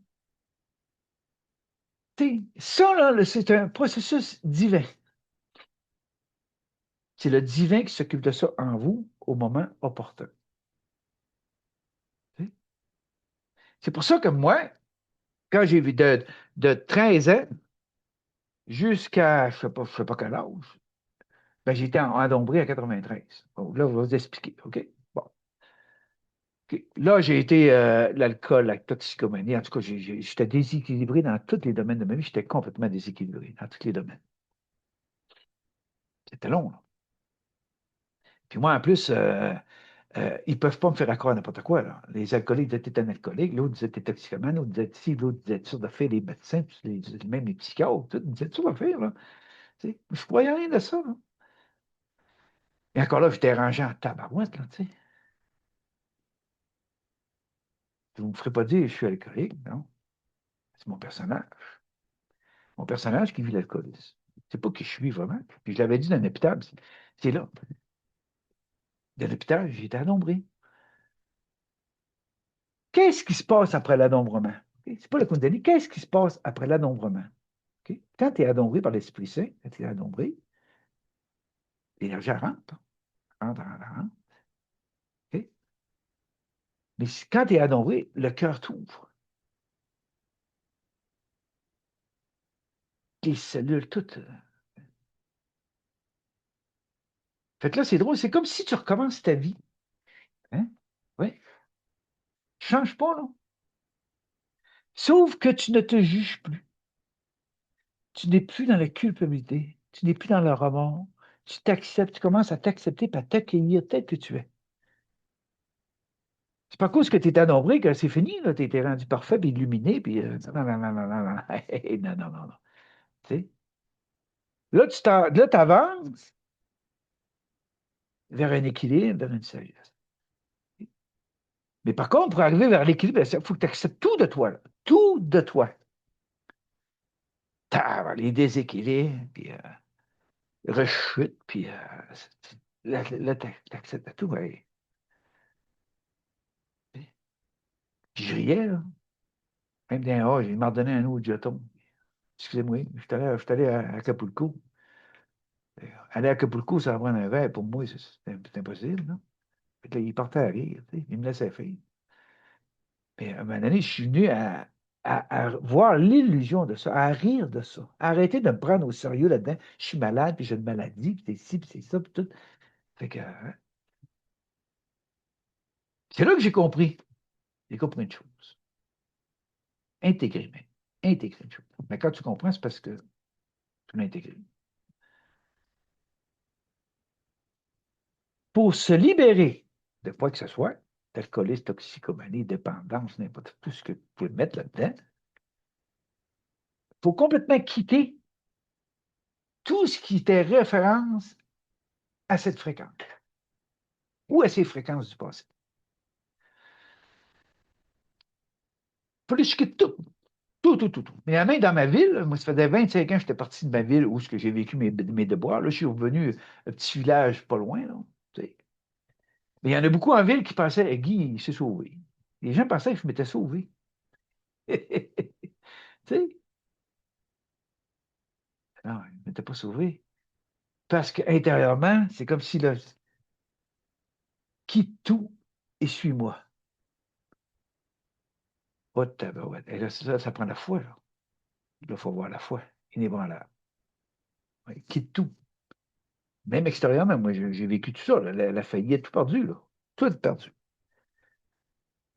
tu sais. Ça, là, c'est un processus divin. C'est le divin qui s'occupe de ça en vous au moment opportun. Tu sais. C'est pour ça que moi, quand j'ai vu de 13 ans jusqu'à, je sais pas quel âge, ben, j'étais en Dombré à 93. Bon, là, je vais vous expliquer, OK? Bon. OK. Là, j'ai été l'alcool, la toxicomanie. En tout cas, j'étais déséquilibré dans tous les domaines de ma vie. J'étais complètement déséquilibré dans tous les domaines. C'était long, là. Puis moi, en plus, ils ne peuvent pas me faire accroire à n'importe quoi, là. Les alcooliques disaient que t'es un alcoolique, l'autre disait que t'es toxicomane, l'autre disait ci, l'autre disait ça, de faire les médecins, puis même les psychiatres, tout, ils disaient tout à faire, là. Tu sais, je ne croyais rien de ça, là. Et encore là, j'étais rangé en tabarouette, là, tu sais. Vous ne me ferez pas dire que je suis alcoolique, non. C'est mon personnage. Mon personnage qui vit l'alcoolisme. C'est pas qui je suis vraiment. Puis je l'avais dit dans l'hôpital, c'est là. Dans l'hôpital, j'étais anombré. Qu'est-ce qui se passe après l'anombrement? Okay? C'est pas le Kundalini. Qu'est-ce qui se passe après l'anombrement? Okay? Quand tu es anombré par l'Esprit Saint, quand tu es anombré, l'énergie rentre. Rentre, rentre, rentre. Okay? Mais quand tu es anombré, le cœur t'ouvre. Les cellules, toutes. Fait que là, c'est drôle. C'est comme si tu recommences ta vie. Hein? Oui. Change pas, là. Sauf que tu ne te juges plus. Tu n'es plus dans la culpabilité. Tu n'es plus dans le remords. Tu t'acceptes, tu commences à t'accepter et à t'accueillir tel que tu es. C'est pas à cause que tu es anombré que c'est fini, tu étais rendu parfait, puis illuminé, puis non, non, non, non, non, non, hey, non, non, non, non. Tu sais? Là, tu avances vers un équilibre, vers une sagesse. Mais par contre, pour arriver vers l'équilibre, il faut que tu acceptes tout de toi, là. Tout de toi. Les déséquilibres, puis rechute, puis là, tu acceptes tout. Ouais. Puis je riais, là. Même d'un il m'a redonné un autre jeton. Excusez-moi, je suis allé à Acapulco. Aller à Acapulco, ça va prendre un verre. Pour moi, c'est impossible. Non? Fait que là, il partait à rire. Tu sais, il me laissait faire. Mais à un moment donné, je suis venu à voir l'illusion de ça, à rire de ça. À arrêter de me prendre au sérieux là-dedans. Je suis malade, puis j'ai une maladie, puis c'est ci, puis c'est ça, puis tout. Fait que, hein, c'est là que j'ai compris. J'ai compris une chose. Intégrer, mais intégrer une chose. Mais quand tu comprends, c'est parce que tu l'as intégré. Pour se libérer de quoi que ce soit, d'alcoolisme, toxicomanie, dépendance, n'importe tout ce que vous pouvez mettre là-dedans, il faut complètement quitter tout ce qui était référence à cette fréquence ou à ces fréquences du passé. Il fallait que je quitte tout. Tout, tout, tout, tout. Mais même dans ma ville, moi, ça faisait 25 ans que j'étais parti de ma ville où j'ai vécu mes devoirs. Là, je suis revenu à un petit village pas loin. Là, tu sais. Mais il y en a beaucoup en ville qui pensaient, eh, Guy, il s'est sauvé. Les gens pensaient que je m'étais sauvé. Tu sais? Non, je ne m'étais pas sauvé. Parce qu'intérieurement, c'est comme si, là, quitte tout et suis-moi. Oh, tabarouette. Et là, ça prend la foi, là. Il faut avoir la foi, inébranlable. Ouais, quitte tout. Même extérieurement, moi, j'ai vécu tout ça, là, la faillite, tout perdu, là. Tout perdu.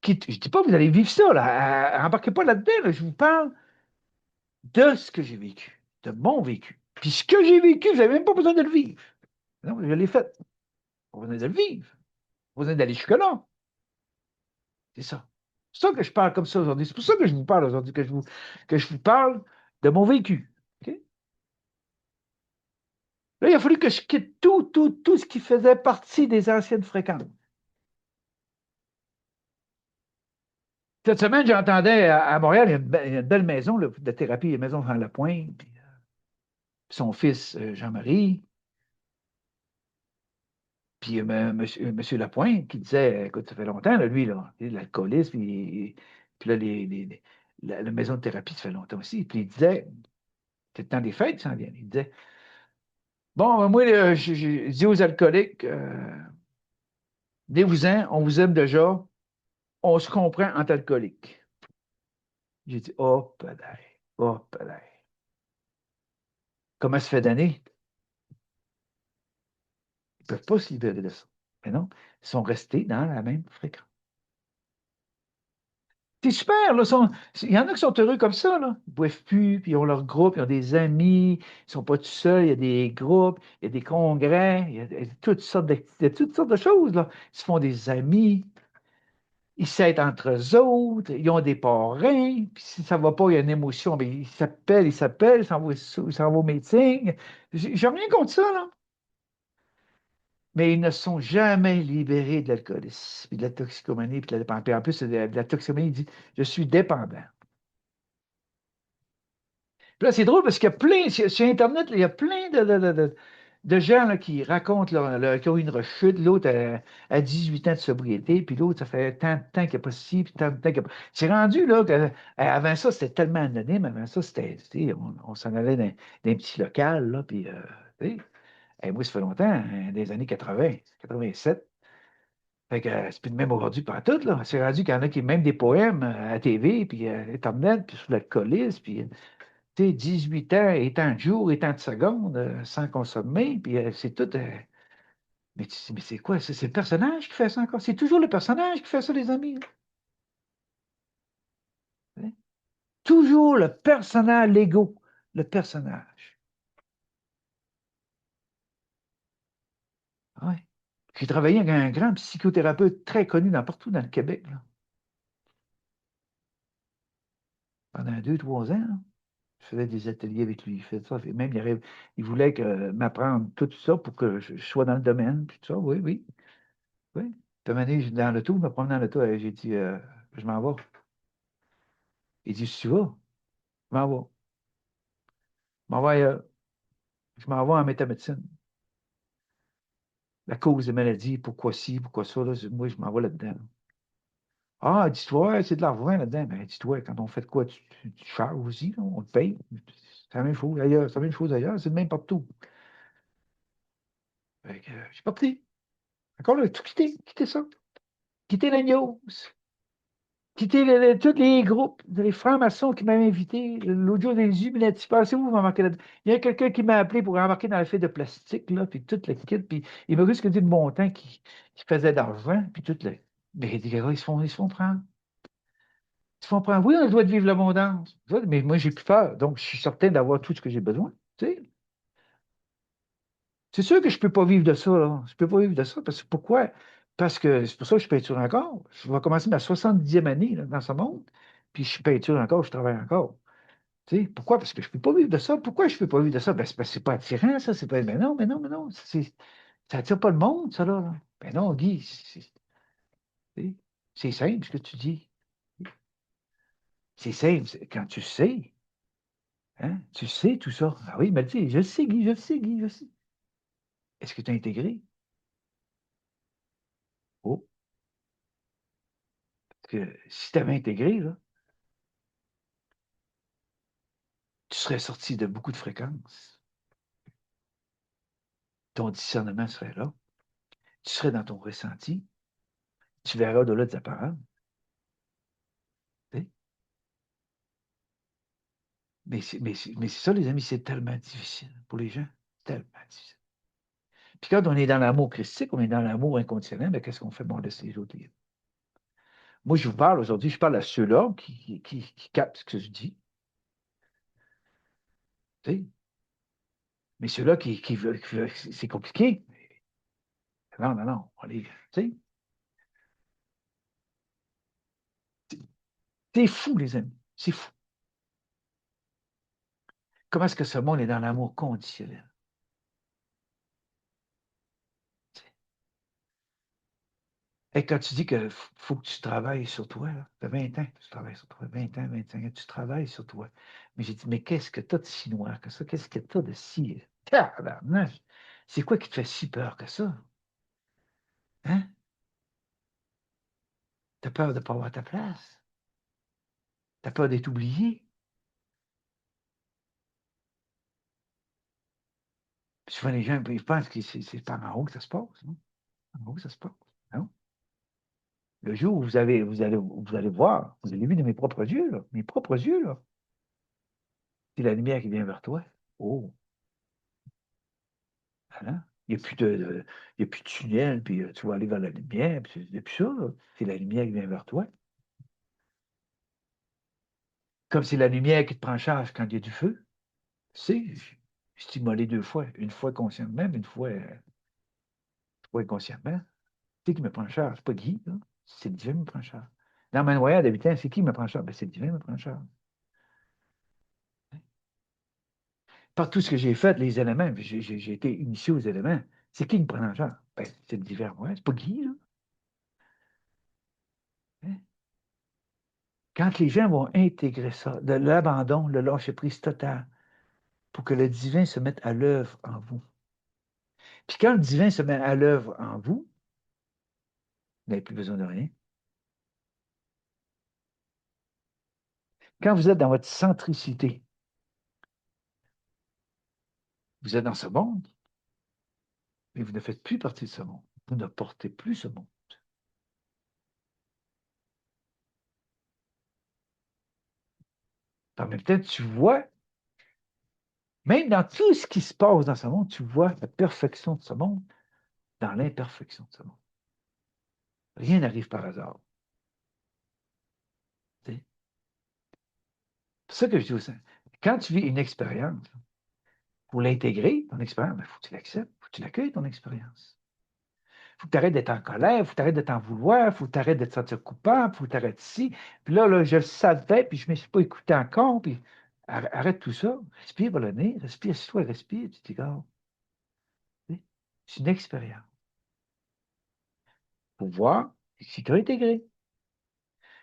Quitte, je ne dis pas que vous allez vivre ça, là. Embarquez pas là-dedans, là. Je vous parle de ce que j'ai vécu, de mon vécu. Puis ce que j'ai vécu, vous n'avez même pas besoin de le vivre. Non, je l'ai fait. Pas besoin de le vivre. Pas besoin d'aller jusque-là. C'est ça. C'est ça que je parle comme ça aujourd'hui. C'est pour ça que je vous parle aujourd'hui, que je vous parle de mon vécu. OK? Là, il a fallu que je quitte tout, tout, tout ce qui faisait partie des anciennes fréquences. Cette semaine, j'entendais à Montréal, il y a une belle maison là, de thérapie, une maison dans la Pointe, puis son fils, Jean-Marie, puis monsieur Lapointe, qui disait, écoute, ça fait longtemps, là, lui, là, il est de l'alcoolisme, puis là, la maison de thérapie, ça fait longtemps aussi. Puis il disait, c'est le temps des fêtes, ça en vient. Il disait, bon, ben, moi, là, je dis aux alcooliques, venez-vous-en, on vous aime déjà, on se comprend entre alcooliques. J'ai dit, oh, peut-être. Comment ça fait d'années? Ils ne peuvent pas se libérer de ça. Mais non, ils sont restés dans la même fréquence. C'est super, là. Il y en a qui sont heureux comme ça, là. Ils ne boivent plus, puis ils ont leur groupe, ils ont des amis, ils ne sont pas tout seuls, il y a des groupes, il y a des congrès, il y a il y a toutes sortes de choses, là. Ils se font des amis, ils s'aident entre eux autres, ils ont des parrains, puis si ça ne va pas, il y a une émotion, mais ils s'en vont au meeting. J'ai rien contre ça, là. Mais ils ne sont jamais libérés de l'alcoolisme, puis de la toxicomanie, puis de la dépendance. Puis en plus, de la toxicomanie, il dit, je suis dépendant. Puis là, c'est drôle parce qu'il y a plein, sur Internet, là, il y a plein de gens là, qui racontent qu'ils ont eu une rechute, l'autre a 18 ans de sobriété, puis l'autre, ça fait tant de temps qu'il n'y a pas ci, puis tant de temps qu'il n'y a pas. C'est rendu là que avant ça, c'était tellement anonyme, avant ça, c'était, tu sais, on s'en allait dans un petit local, là, puis tu sais, moi, ça fait longtemps, hein, des années 80, 87. Fait que c'est plus de même aujourd'hui par tout, là. C'est rendu qu'il y en a qui même des poèmes à la TV, puis Internet, puis sur l'alcoolisme, puis tu sais, 18 ans, et tant de jours, et tant de secondes, sans consommer, puis c'est tout. Mais c'est quoi? C'est le personnage qui fait ça encore? C'est toujours le personnage qui fait ça, les amis, là. Hein? Toujours le personnage, l'ego, le personnage. Ouais. J'ai travaillé avec un grand psychothérapeute très connu partout dans le Québec, là, pendant 2, 3 ans, là. Je faisais des ateliers avec lui. Il fait ça. Même, il voulait m'apprendre tout ça pour que je sois dans le domaine. Puis tout ça. Oui, oui, oui. Puis à un moment donné, dans l'auto, je me promène dans l'auto, j'ai dit, je m'en vais. Il dit, si tu vas, je m'en vais. Je m'en vais ailleurs. Je m'en vais en métamédecine. La cause des maladies, pourquoi ci, pourquoi ça, là, moi, je m'en vais là-dedans. Ah, dis-toi, c'est de l'argent là-dedans. Mais dis-toi, quand on fait de quoi, tu charges aussi, là, on te paye. C'est la même chose ailleurs. C'est la même chose ailleurs. C'est le même partout. Fait que, j'ai pas pris. Encore là, tout quitter ça. Quitter la news. Quitter tous les groupes, les francs-maçons qui m'avaient invité. L'autre jour, des Illuminati. Pensez-vous, vous m'embarquez là-dedans? Il y a quelqu'un qui m'a appelé pour embarquer dans le fait de plastique, là, puis toute la kit. Puis il m'a juste dit le montant qui faisait d'argent, puis tout le. Mais il dit, gars, ils se font prendre. Ils se font prendre. Oui, on doit vivre l'abondance. Mais moi, j'ai plus peur. Donc, je suis certain d'avoir tout ce que j'ai besoin. Tu sais? C'est sûr que je ne peux pas vivre de ça, là. Je ne peux pas vivre de ça. Parce que pourquoi? Parce que c'est pour ça que je peinture encore. Je vais commencer ma 70e année là, dans ce monde. Puis je peinture encore, je travaille encore. Tu sais, pourquoi? Parce que je ne peux pas vivre de ça. Pourquoi je ne peux pas vivre de ça? Ben, c'est parce que c'est pas attirant, ça. C'est pas. Mais non, mais non, mais non. Ça attire pas le monde, ça, là. Ben non, Guy, c'est c'est simple ce que tu dis. C'est simple. Quand tu sais, hein, tu sais tout ça. Ah oui, mais tu sais, je sais, Guy, je sais, Guy, je sais. Est-ce que tu as intégré? Oh, parce que si tu avais intégré, là, tu serais sorti de beaucoup de fréquences. Ton discernement serait là. Tu serais dans ton ressenti. Tu verras au-delà des apparences. Tu sais. Mais c'est ça, les amis, c'est tellement difficile pour les gens. Tellement difficile. Puis quand on est dans l'amour christique, on est dans l'amour inconditionnel, mais qu'est-ce qu'on fait? Bon, on laisse les autres vivre. Moi, je vous parle aujourd'hui, je parle à ceux-là qui captent ce que je dis. Tu sais. Mais ceux-là qui veulent, c'est compliqué. Non, non, non. Tu sais, c'est fou, les amis. C'est fou. Comment est-ce que ce monde est dans l'amour conditionnel? Et quand tu dis qu'il faut que tu travailles sur toi, là, ça fait 20 ans que tu travailles sur toi, 20 ans, 25 ans, tu travailles sur toi. Mais j'ai dit, mais qu'est-ce que tu as de si noir que ça? Qu'est-ce que tu as de si... Tabarnouche! C'est quoi qui te fait si peur que ça? Hein? T'as peur de ne pas avoir ta place? T'as peur d'être oublié? Puis souvent, les gens ils pensent que c'est par en haut que ça se passe. Non? En haut que ça se passe. Non? Le jour où vous allez voir, vous allez vu de mes propres yeux, là, mes propres yeux, là, c'est la lumière qui vient vers toi. Oh, voilà. Il y a plus de tunnel, puis tu vas aller vers la lumière, puis c'est plus ça, là. C'est la lumière qui vient vers toi. Comme c'est la lumière qui te prend en charge quand il y a du feu. Tu sais, je suis immolé 2 fois, une fois consciemment, une fois inconsciemment. C'est qui me prend en charge? C'est pas Guy, là. C'est le divin qui me prend en charge. Dans ma noyade d'habitant, c'est qui me prend en charge? Ben, c'est le divin qui me prend en charge. Par tout ce que j'ai fait, les éléments, j'ai été initié aux éléments. C'est qui me prend en charge? Ben, c'est le divin, ouais. C'est pas Guy, là. Hein? Quand les gens vont intégrer ça, de l'abandon, le lâcher-prise total, pour que le divin se mette à l'œuvre en vous. Puis quand le divin se met à l'œuvre en vous, vous n'avez plus besoin de rien. Quand vous êtes dans votre centricité, vous êtes dans ce monde, mais vous ne faites plus partie de ce monde. Vous ne portez plus ce monde. En même temps, tu vois, même dans tout ce qui se passe dans ce monde, tu vois la perfection de ce monde dans l'imperfection de ce monde. Rien n'arrive par hasard. C'est pour ça que je dis aussi, quand tu vis une expérience, pour l'intégrer, ton expérience, il faut que tu l'acceptes, il faut que tu l'accueilles, ton expérience. Il faut que tu arrêtes d'être en colère, il faut que tu arrêtes de t'en vouloir, il faut que tu arrêtes de te sentir coupable, il faut que tu arrêtes ici. Puis là, je le savais, puis je ne me suis pas écouté encore, puis arrête tout ça, respire par le nez, respire, assis-toi, respire, tu t'égares. C'est une expérience pour voir si tu as intégré.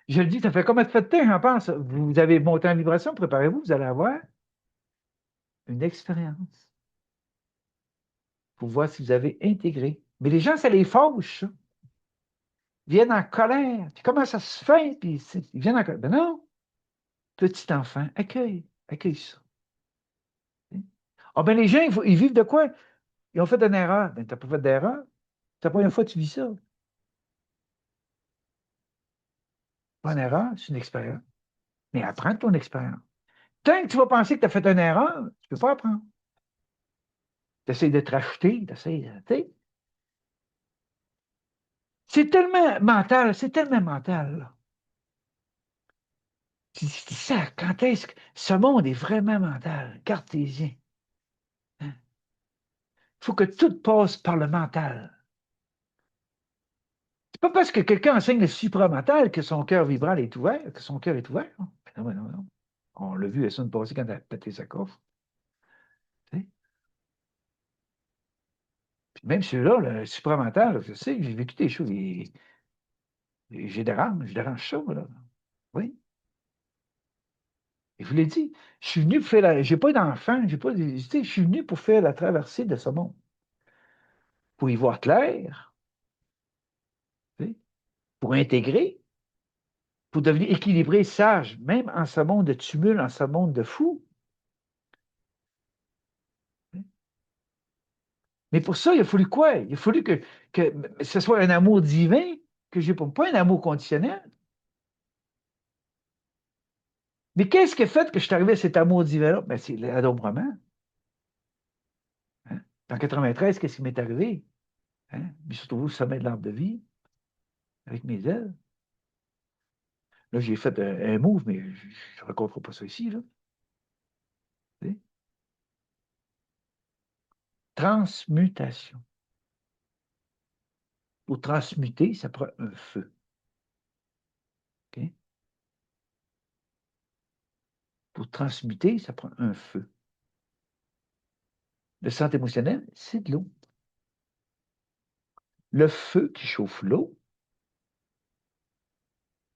Je le dis, ça fait combien de temps, j'en pense? Vous avez monté en vibration, préparez-vous, vous allez avoir une expérience pour voir si vous avez intégré. Mais les gens, ça les fâche, ça. Ils viennent en colère. Puis comment ça se fait? Puis ils viennent en colère. Ben non, petit enfant, accueille ça. Ah ben les gens, ils vivent de quoi? Ils ont fait une erreur. Ben t'as pas fait d'erreur. C'est la première fois que tu vis ça. Pas une erreur, c'est une expérience. Mais apprends de ton expérience. Tant que tu vas penser que tu as fait une erreur, tu ne peux pas apprendre. Tu essaies de te racheter, tu essaies, tu sais. C'est tellement mental, c'est tellement mental, là. C'est ça, quand est-ce que ce monde est vraiment mental, cartésien. Il faut que tout passe par le mental. C'est pas parce que quelqu'un enseigne le supramental que son cœur vibral est ouvert, que son cœur est ouvert. Non, non, non. On l'a vu la semaine passée quand elle a pété sa coffre. Tu sais. Puis même celui-là, le supramental, je sais, j'ai vécu des choses. Je dérange ça, là. Oui. Et je vous l'ai dit, je suis venu pour faire la. J'ai pas d'enfant, j'ai pas. Tu sais, je suis venu pour faire la traversée de ce monde. Pour y voir clair, tu sais, pour intégrer, pour devenir équilibré, sage, même en ce monde de tumulte, en ce monde de fou. Mais pour ça, il a fallu quoi? Il a fallu que ce soit un amour divin, que j'ai pas un amour conditionnel. Mais qu'est-ce qui a fait que je suis arrivé à cet amour divin-là? Ben, c'est l'adombrement. Hein? En 93, qu'est-ce qui m'est arrivé? Hein? Je me suis retrouvé au sommet de l'arbre de vie, avec mes ailes. Là, j'ai fait un move, mais je ne raconterai pas ça ici, là. Tu sais? Transmutation. Pour transmuter, ça prend un feu. OK? Pour transmuter, ça prend un feu. Le centre émotionnel, c'est de l'eau. Le feu qui chauffe l'eau,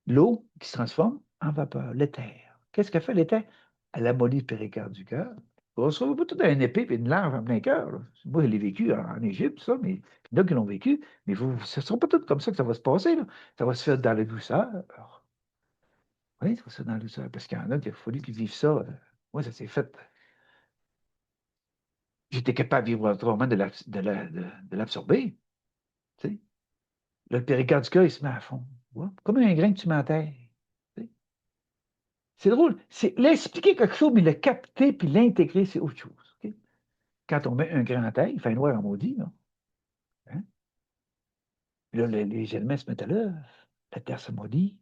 l'eau qui se transforme en vapeur, l'éther. Qu'est-ce qu'elle fait l'éther? Elle amollit le péricarde du cœur. On ne se retrouve pas tout à une épée et une larve en plein cœur. Là. Moi, je l'ai vécu en Égypte, ça, mais il y en a qui l'ont vécu. Mais vous, ce ne sera pas tout comme ça que ça va se passer. Là. Ça va se faire dans la douceur. Oui, ça va se faire dans la douceur. Parce qu'il y en a qui a fallu qu'ils vivent ça. Moi, ça s'est fait. J'étais capable de vivre autrement de l'absorber. Tu sais. Le péricarde du cœur, il se met à fond. Ouais. Comme un grain que tu mets à terre. Tu sais. C'est drôle. C'est l'expliquer quelque chose, mais le capter puis l'intégrer, c'est autre chose. OK? Quand on met un grain à terre, il fait noir en maudit. Là. Hein? Puis là, les éléments se mettent à l'œuvre. La terre se maudit.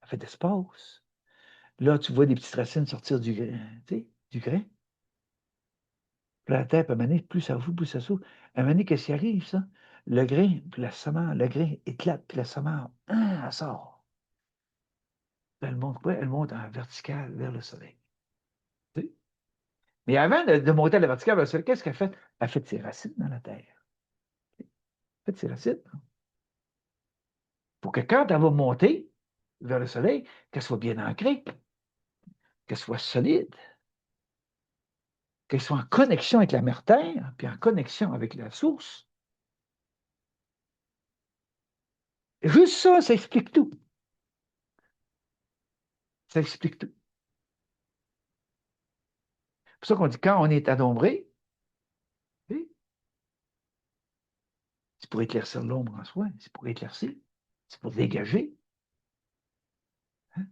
Elle fait d'espace. Là, tu vois des petites racines sortir du grain. Tu sais, du grain. Puis la terre, puis à un moment donné, plus ça ouvre, plus ça s'ouvre. À un moment donné, qu'est-ce qui arrive, ça? Le grain, puis la semence, le grain éclate, puis la semence, elle sort. Puis elle monte quoi? Elle monte en verticale vers le soleil. Tu sais? Mais avant de monter à la verticale vers le soleil, qu'est-ce qu'elle fait? Elle fait de ses racines dans la terre. Elle fait de ses racines. Pour que quand elle va monter vers le soleil, qu'elle soit bien ancrée, qu'elle soit solide, qu'elle soit en connexion avec la mère terre, puis en connexion avec la source. Juste ça, ça explique tout. Ça explique tout. C'est pour ça qu'on dit quand on est adombré, c'est pour éclaircir l'ombre en soi, c'est pour éclaircir, c'est pour dégager. Hein.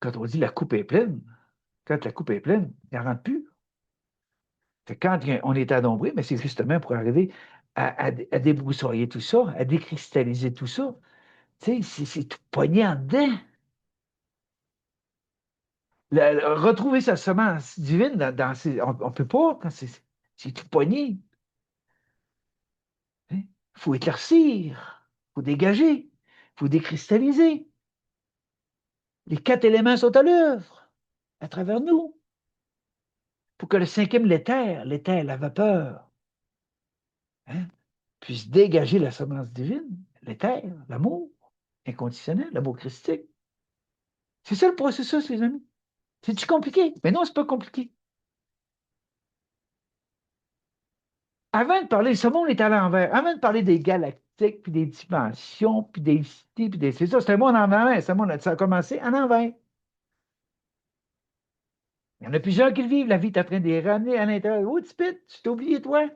Quand on dit la coupe est pleine, quand la coupe est pleine, il n'en rentre plus. Quand on est adombré, mais c'est justement pour arriver à débroussailler tout ça, à décristalliser tout ça. Tu sais, c'est tout poigné en dedans. Retrouver sa semence divine on ne peut pas quand c'est tout poigné. Il faut éclaircir, il faut dégager, il faut décristalliser. Les 4 éléments sont à l'œuvre, à travers nous, pour que le cinquième, l'éther, la vapeur, hein, puisse dégager la semence divine, l'éther, l'amour inconditionnel, l'amour christique. C'est ça le processus, les amis. C'est-tu compliqué? Mais non, c'est pas compliqué. Avant de parler, ce monde est à l'envers. Avant de parler des galactiques, puis des dimensions, puis des cités, puis des... C'est ça, c'est un monde en envers. Ça a commencé en envers. Il y en a plusieurs qui le vivent. La vie est en train de les ramener à l'intérieur. Oh, tu t'es oublié, toi.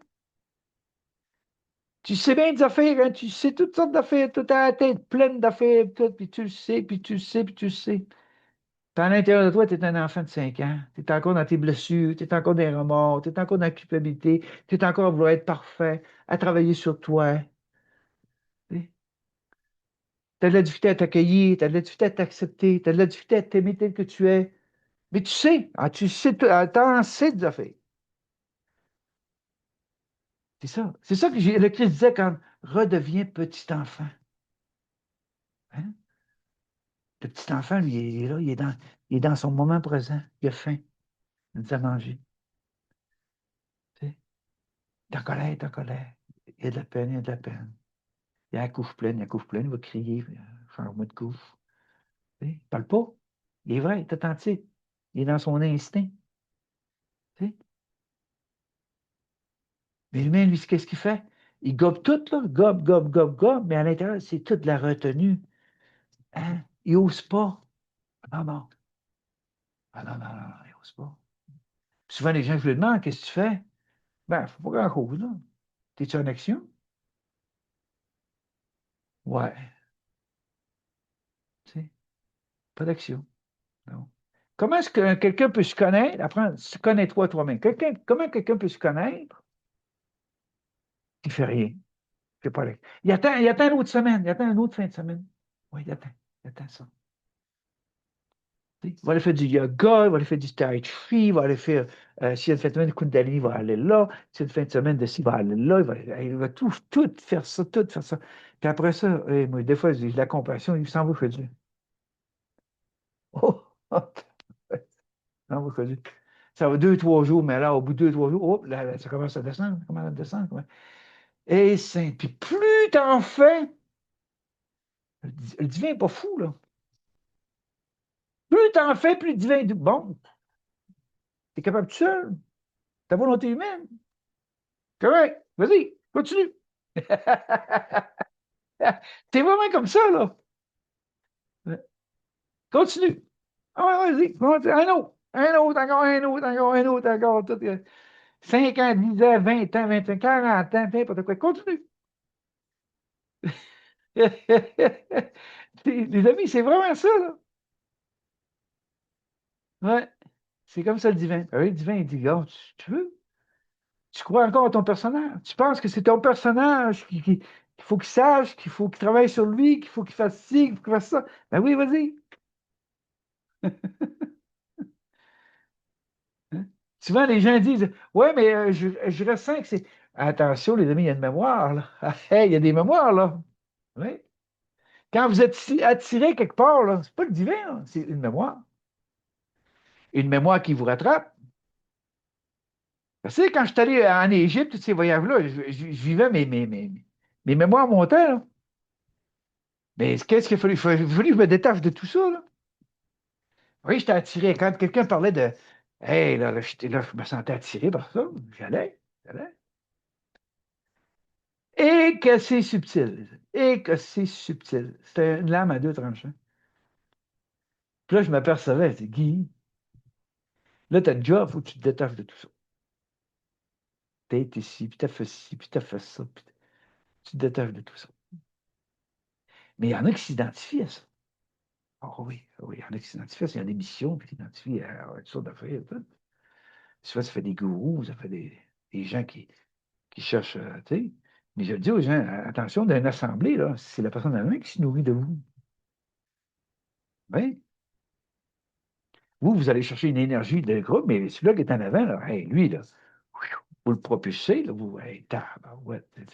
Tu sais bien des affaires, hein? Tu sais toutes sortes d'affaires. Tu as la tête pleine d'affaires, tout, puis tu le sais, puis tu le sais, puis tu le sais. Puis à l'intérieur de toi, tu es un enfant de 5 ans. Tu es encore dans tes blessures, tu es encore dans les remords, tu es encore dans la culpabilité, tu es encore à vouloir être parfait, à travailler sur toi. Tu as de la difficulté à t'accueillir, tu as de la difficulté à t'accepter, tu as de la difficulté à t'aimer tel que tu es. Mais tu sais, t'en sais des affaires. C'est ça. C'est ça que le Christ disait quand redeviens petit enfant. Hein? Le petit enfant, lui, il est là, il est dans son moment présent. Il a faim. Il nous a mangé. Tu sais? Il est en colère, il est en colère. Il y a de la peine, il y a de la peine. Il y a la couche pleine, il y a la couche pleine, il va crier, change-moi de couche. Tu sais? Il ne parle pas. Il est vrai, il est authentique. Il est dans son instinct. Tu sais? Mais l'humain, lui, qu'est-ce qu'il fait? Il gobe tout, là, gobe, gobe, gobe, gobe, mais à l'intérieur, c'est toute la retenue. Hein? Il n'ose pas. Ah non, non. Ah non, non, non, non, il n'ose pas. Souvent, les gens, je leur demande, qu'est-ce que tu fais? Ben, il ne faut pas grand-chose, là. T'es-tu en action? Ouais. Tu sais, pas d'action. Non. Comment est-ce que quelqu'un peut se connaître? Apprends, se connais-toi toi-même. Comment quelqu'un peut se connaître? Il ne fait rien. Il fait pas l'action. Il attend une autre semaine. Il attend une autre fin de semaine. Oui, il attend. Il attend ça. Il va aller faire du yoga, il va aller faire du tai chi, il va aller faire, s'il y a une fin de semaine de Kundalini, il va aller là, s'il y a une fin de semaine de ci, il va aller là, il va tout faire ça, tout faire ça. Puis après ça, moi, des fois, j'ai de la compassion, il s'en va chez Dieu. Oh, oh, s'en va chez Dieu. Ça va 2, 3 jours, mais là, au bout de 2, 3 jours, hop, là, ça commence à descendre, ça commence à descendre. Et puis plus t'en fais, Le divin n'est pas fou, là. Plus t'en fais, plus le divin est bon. T'es capable tout seul. Ta volonté humaine. Correct. Vas-y, continue. T'es vraiment comme ça, là. Continue. Ah ouais, vas-y. Un autre, encore un autre, encore un autre, encore. Tout, 5 ans, 10 ans, 20 ans, 25, 40 ans, n'importe quoi. Continue. Les amis, c'est vraiment ça, là. Ouais. C'est comme ça le divin. Ah oui, le divin, il dit, gars, tu veux? Tu crois encore à ton personnage? Tu penses que c'est ton personnage qu'il faut qu'il sache, qu'il faut qu'il travaille sur lui, qu'il faut qu'il fasse ci, qu'il faut qu'il fasse ça? Ben oui, vas-y. Hein? Souvent, les gens disent, ouais, mais je ressens que c'est. Attention, les amis, il y a une mémoire, là. Ah, hey, il y a des mémoires, là. Oui. Quand vous êtes attiré quelque part, là, c'est pas le divin, là, c'est une mémoire. Une mémoire qui vous rattrape. Tu sais, quand je suis allé en Égypte, tous ces voyages-là, je vivais mes mémoires montaient, là. Mais qu'est-ce qu'il a fallu? Il a fallu que je me détache de tout ça, là. Oui, j'étais attiré. Quand quelqu'un parlait de hey, là, je me sentais attiré par ça, j'allais. Et que c'est subtil. Et que c'est subtil. C'était une lame à deux tranchants. Puis là, je m'apercevais, c'est Guy, là, tu as le job, il faut que tu te détaches de tout ça. T'as été ici, puis t'as fait ci, puis t'as fait ça, puis tu te détaches de tout ça. Mais il y en a qui s'identifient à ça. Ah oui, il y en a qui s'identifient à ça. Il y a des missions, puis qui s'identifient à toutes sortes d'affaires. Souvent, ça fait des gourous, ça fait des gens qui cherchent, tu sais. Mais je dis aux gens, attention, dans une assemblée, là, c'est la personne elle-même qui se nourrit de vous. Oui. Vous allez chercher une énergie de groupe, mais celui-là qui est en avant, là, hey, lui, là, vous le propulsez, là, vous, hey, tabarouette. Puis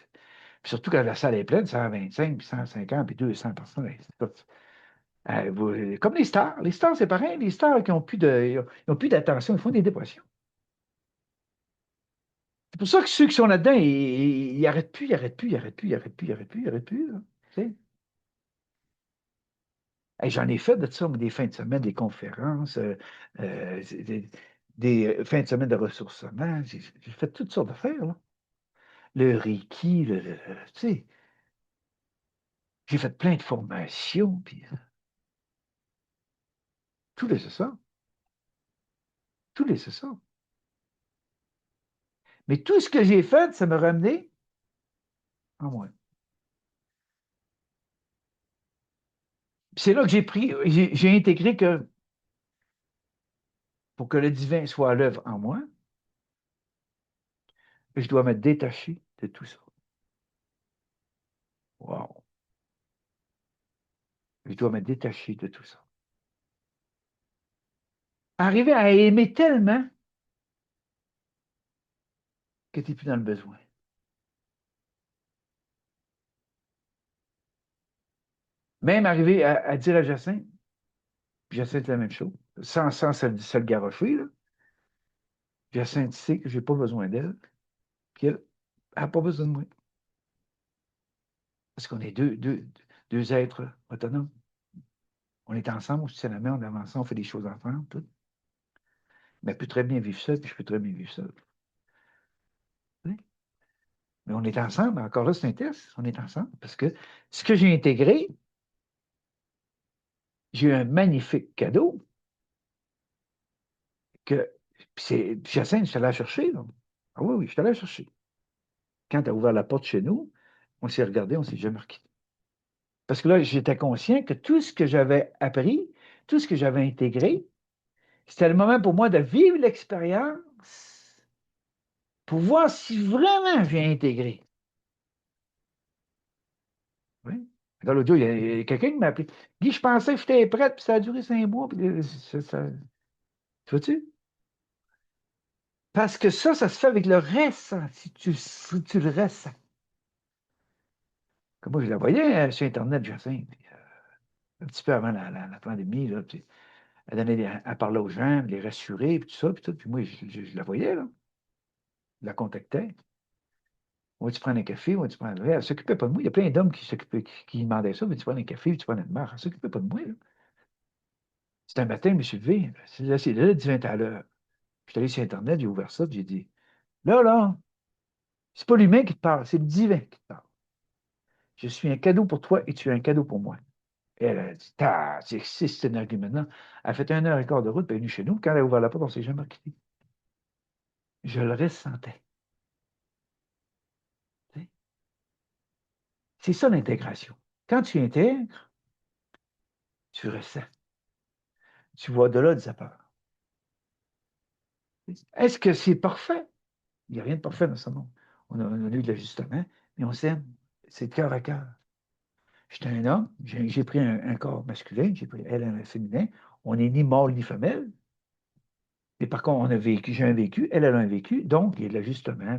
surtout quand la salle est pleine, 125, puis 150, puis 200 personnes, hey, c'est tout. Comme les stars, c'est pareil, les stars qui n'ont plus d'attention, ils font des dépressions. C'est pour ça que ceux qui sont là-dedans, ils n'arrêtent plus, ils n'arrêtent plus, ils n'arrêtent plus, ils n'arrêtent plus, ils n'arrêtent plus, ils n'arrêtent plus, là, tu sais. Hey, j'en ai fait de ça, moi, des fins de semaine, des conférences, des fins de semaine de ressourcement. J'ai fait toutes sortes d'affaires, là. Le Reiki, tu sais, j'ai fait plein de formations, puis tout les ça, tout les ça. Mais tout ce que j'ai fait, ça m'a ramené en moi. Puis c'est là que j'ai intégré que pour que le divin soit à l'œuvre en moi, je dois me détacher de tout ça. Wow. Je dois me détacher de tout ça. Arriver à aimer tellement que tu n'es plus dans le besoin. Même arriver à dire à Jacinthe, puis Jacinthe la même chose, sans se le garrocher, là. Jacinthe sait que je n'ai pas besoin d'elle, puis elle n'a pas besoin de moi. Parce qu'on est deux êtres autonomes. On est ensemble, on se tient la main, on avance, on fait des choses ensemble, tout. Mais elle peut très bien vivre seule, puis je peux très bien vivre seul. Oui. Mais on est ensemble, encore là, c'est un test, on est ensemble. Parce que ce que j'ai intégré, j'ai eu un magnifique cadeau que puis Jacinthe, je suis allé la chercher. Là. Ah oui, oui, je suis allé la chercher. Quand tu as ouvert la porte chez nous, on s'est regardé, on ne s'est jamais quitté. Parce que là, j'étais conscient que tout ce que j'avais appris, tout ce que j'avais intégré, c'était le moment pour moi de vivre l'expérience pour voir si vraiment j'ai intégré. Oui. Dans l'audio, il y a quelqu'un qui m'a appelé. Guy, je pensais que j'étais prête, puis ça a duré 5 mois. Puis tu vois-tu? Parce que ça se fait avec le ressenti. Si tu le ressens. Comme moi, je la voyais sur Internet, Jacinthe, puis, un petit peu avant la pandémie, là, puis elle parlait aux gens, les rassurer, puis tout ça, puis tout. Puis moi, je la voyais, là. Je la contactais. On va-tu prendre un café? On va-tu prendre un verre? Elle ne s'occupait pas de moi. Il y a plein d'hommes qui demandaient ça. Veux-tu prendre un café? Veux-tu prendre une marche? Elle ne s'occupait pas de moi, là. C'était un matin, je me suis levé. C'est là, 20 à l'heure. Je suis allé sur Internet, j'ai ouvert ça, puis j'ai dit, là, c'est pas l'humain qui te parle, c'est le divin qui te parle. Je suis un cadeau pour toi et tu es un cadeau pour moi. Et elle a dit, c'est un argument maintenant. Elle a fait 1 heure et quart de route, puis elle est venue chez nous. Quand elle a ouvert la porte, on ne s'est jamais quitté. Je le ressentais. C'est ça l'intégration. Quand tu intègres, tu ressens. Tu vois au-delà de sa peur. Est-ce que c'est parfait? Il n'y a rien de parfait dans ce monde. On a eu de l'ajustement, mais on s'aime. C'est de cœur à cœur. J'étais un homme, j'ai pris un corps masculin, j'ai pris elle un féminin. On n'est ni mâle ni femelle. Mais par contre, on a vécu, j'ai un vécu, elle a un vécu, donc il y a de l'ajustement.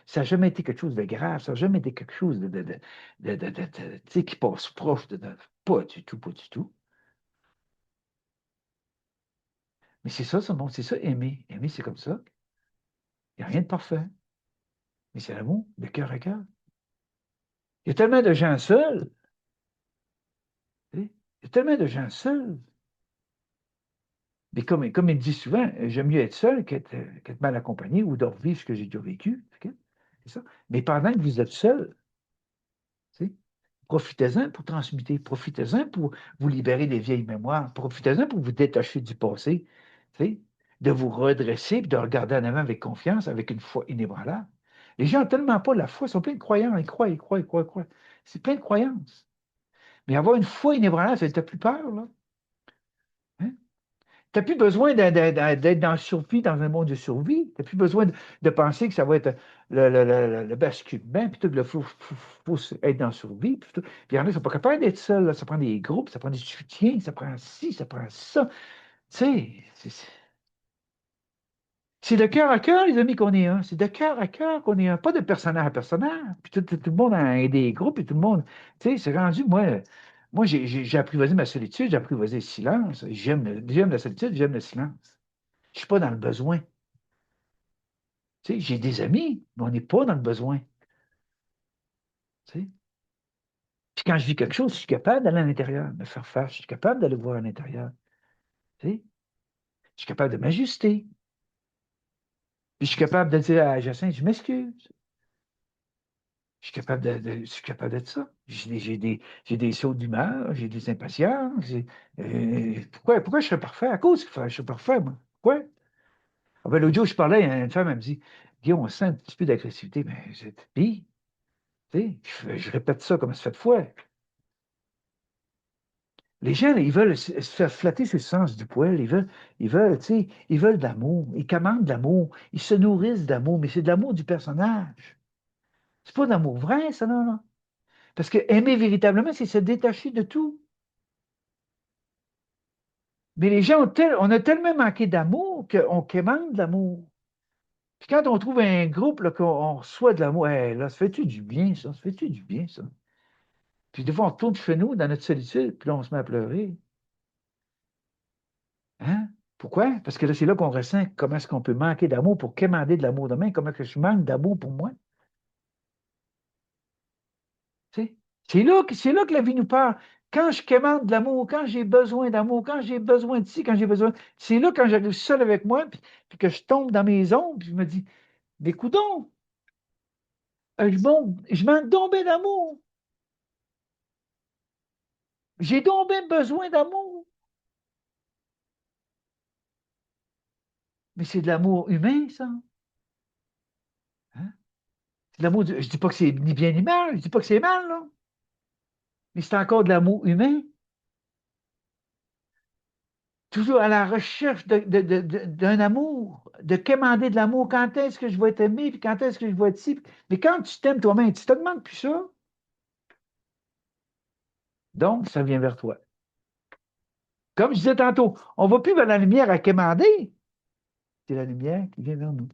Ça n'a jamais été quelque chose de grave, ça n'a jamais été quelque chose tu sais, qui passe proche pas du tout, pas du tout. Mais c'est ça, ce monde, c'est ça, aimer. Aimer, c'est comme ça. Il n'y a rien de parfait. Mais c'est l'amour, de cœur à cœur. Il y a tellement de gens seuls. Tu sais, il y a tellement de gens seuls. Mais comme il dit souvent, j'aime mieux être seul qu'être mal accompagné ou de revivre ce que j'ai déjà vécu. OK? C'est ça. Mais pendant que vous êtes seul, tu sais, profitez-en pour transmuter. Profitez-en pour vous libérer des vieilles mémoires. Profitez-en pour vous détacher du passé. Tu sais, de vous redresser et de regarder en avant avec confiance, avec une foi inébranlable. Les gens n'ont tellement pas la foi, ils sont pleins de croyants. Ils croient, ils croient, ils croient, ils croient. C'est plein de croyances. Mais avoir une foi inébranlable, ça ne fait plus peur, là. Hein? Tu n'as plus besoin d'être dans le survie, dans un monde de survie. Tu n'as plus besoin de penser que ça va être le basculement, puis tout, il faut être dans la survie. Puis il y en a qui ne sont pas capables d'être seuls. Là. Ça prend des groupes, ça prend des soutiens, ça prend ci, ça prend ça. Tu sais, c'est de cœur à cœur, les amis, qu'on est un. C'est de cœur à cœur qu'on est un. Pas de personnage à personnage. Puis tout le monde a des groupes, et tout le monde. Tu sais, c'est rendu, moi j'ai apprivoisé ma solitude, j'ai apprivoisé le silence. J'aime la solitude, j'aime le silence. Je ne suis pas dans le besoin. Tu sais, j'ai des amis, mais on n'est pas dans le besoin. Tu sais. Puis quand je vis quelque chose, je suis capable d'aller à l'intérieur, me faire face, je suis capable d'aller voir à l'intérieur. Tu sais. Je suis capable de m'ajuster. Puis je suis capable de dire à Jacinthe, je m'excuse. Je suis capable de ça. J'ai des sauts d'humeur, j'ai des impatiences. Pourquoi je serais parfait? À cause que je suis parfait, moi. Pourquoi? Ah ben, l'autre jour, je parlais à une femme, elle me dit, Guillaume, on sent un petit peu d'agressivité. Mais puis, tu sais, je répète ça comme ça fait de fois. Les gens, là, ils veulent se faire flatter sur le sens du poil. Tu sais, ils veulent de l'amour. Ils commandent de l'amour. Ils se nourrissent d'amour, mais c'est de l'amour du personnage. C'est pas d'amour vrai, ça, non, non. Parce que aimer véritablement, c'est se détacher de tout. Mais les gens on a tellement manqué d'amour qu'on commande de l'amour. Puis quand on trouve un groupe, là, qu'on reçoit de l'amour, hey, là, ça fait-tu du bien, ça? Ça fait-tu du bien, ça? Puis des fois, on retourne chez nous, dans notre solitude, puis là, on se met à pleurer. Hein? Pourquoi? Parce que là, c'est là qu'on ressent comment est-ce qu'on peut manquer d'amour pour quémander de l'amour demain, comment que je manque d'amour pour moi. Tu sais? C'est là que la vie nous parle. Quand je quémande de l'amour, quand j'ai besoin d'amour, quand j'ai besoin de ci, quand j'ai besoin. C'est là quand j'arrive seul avec moi, puis que je tombe dans mes ombres, puis je me dis, mais coudonc, je manque donc bien d'amour. J'ai donc bien besoin d'amour. Mais c'est de l'amour humain, ça. Hein? C'est de l'amour. Je dis pas que c'est ni bien ni mal, je dis pas que c'est mal, là. Mais c'est encore de l'amour humain. Toujours à la recherche d'un amour, de quémander de l'amour. Quand est-ce que je vais être aimé, puis quand est-ce que je vais être ci. Mais quand tu t'aimes toi-même, tu te demandes plus ça. Donc, ça vient vers toi. Comme je disais tantôt, on ne va plus vers la lumière à quémander. C'est la lumière qui vient vers nous.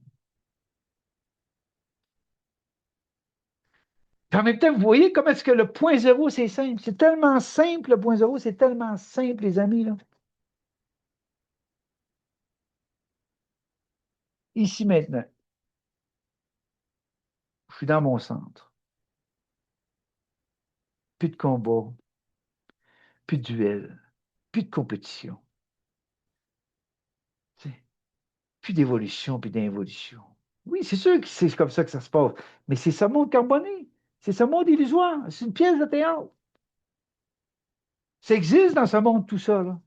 Puis en même temps, vous voyez comment est-ce que le point zéro, c'est simple. C'est tellement simple, le point zéro, c'est tellement simple, les amis, là. Ici, maintenant. suis dans mon centre. Plus de combat, plus de duel, plus de compétition. Tu sais, plus d'évolution, plus d'involution. Oui, c'est sûr que c'est comme ça que ça se passe. Mais c'est ce monde carboné. C'est ce monde illusoire. C'est une pièce de théâtre. Ça existe dans ce monde, tout ça, là.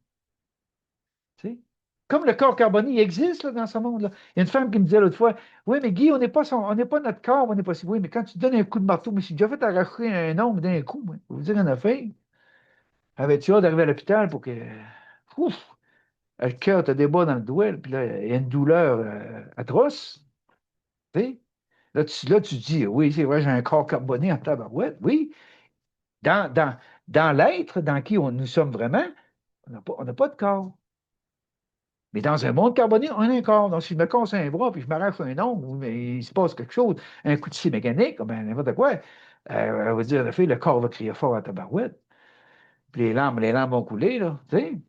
Tu sais? Comme le corps carboné, il existe là, dans ce monde-là. Il y a une femme qui me disait l'autre fois, oui, mais Guy, on n'est pas notre corps, on n'est pas si. Oui, mais quand tu te donnes un coup de marteau, mais si j'ai déjà fait arracher un ongle d'un coup, moi, vous dire en a fait. Avais-tu hâte d'arriver à l'hôpital pour que. Ouf! Le cœur te débat dans le doigt, puis là, il y a une douleur atroce. Tu sais? Là, tu te dis, oui, c'est vrai, j'ai un corps carboné en tabarouette. Oui, dans, dans, dans l'être dans qui nous sommes vraiment, on n'a pas de corps. Mais dans un monde carboné, on a un corps. Donc, si je me casse un bras puis je m'arrache un ongle, ou mais il se passe quelque chose, un coup de scie mécanique, ben, n'importe quoi, on va dire, le corps va crier fort à tabarouette. Puis les larmes vont couler, là. Tu sais?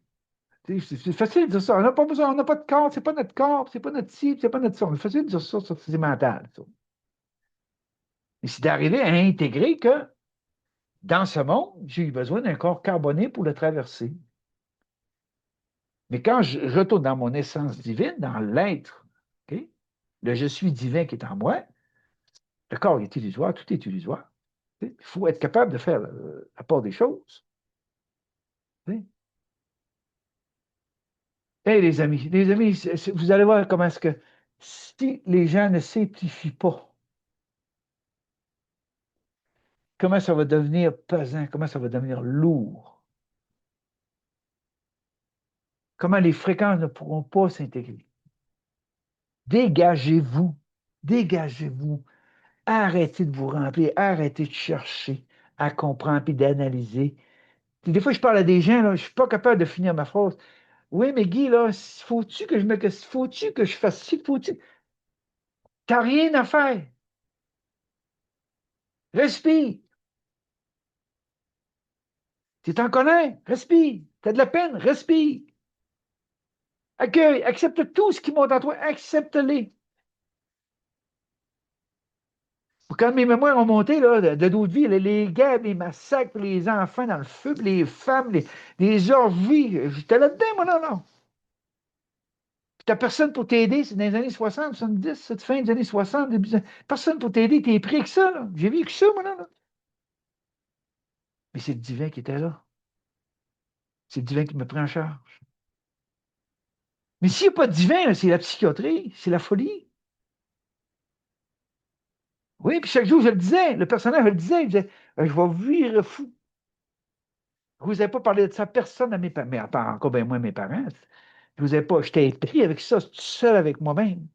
C'est facile de dire ça. On n'a pas besoin, on n'a pas de corps, c'est pas notre corps, c'est pas notre ci, c'est pas notre ça. C'est facile de dire ça, c'est mental, ça. Mais c'est d'arriver à intégrer que dans ce monde, j'ai eu besoin d'un corps carboné pour le traverser. Mais quand je retourne dans mon essence divine, dans l'être, OK, le je suis divin qui est en moi, le corps est illusoire, tout est illusoire. Il faut être capable de faire la part des choses. Hey, les amis, vous allez voir comment est-ce que si les gens ne simplifient pas, comment ça va devenir pesant, comment ça va devenir lourd, comment les fréquences ne pourront pas s'intégrer. Dégagez-vous, dégagez-vous, arrêtez de vous remplir, arrêtez de chercher à comprendre et d'analyser. Des fois, je parle à des gens, là, je ne suis pas capable de finir ma phrase. Oui, mais Guy, là, faut-tu que je fasse ci, faut-tu? T'as rien à faire. Respire. Tu t'en connais? Respire. T'as de la peine? Respire. Accueille. Accepte tout ce qui monte en toi. Accepte-les. Quand mes mémoires ont monté là, de d'autres vies, les guerres, les massacres, les enfants dans le feu, les femmes, les orgies, j'étais là-dedans, moi, là. Puis t'as personne pour t'aider, c'est dans les années 60, 70, cette fin des années 60, personne pour t'aider, t'es pris que ça, là. J'ai vécu ça, moi, là. Mais c'est le divin qui était là. C'est le divin qui me prend en charge. Mais s'il n'y a pas de divin, là, c'est la psychiatrie, c'est la folie. Oui, puis chaque jour, je le disais, le personnage, je le disais, il disait, je vais virer fou. Je ne vous ai pas parlé de ça, personne à mes parents, mais à part encore bien moins mes parents. Je vous ai pas, j'étais pris avec ça, tout seul avec moi-même.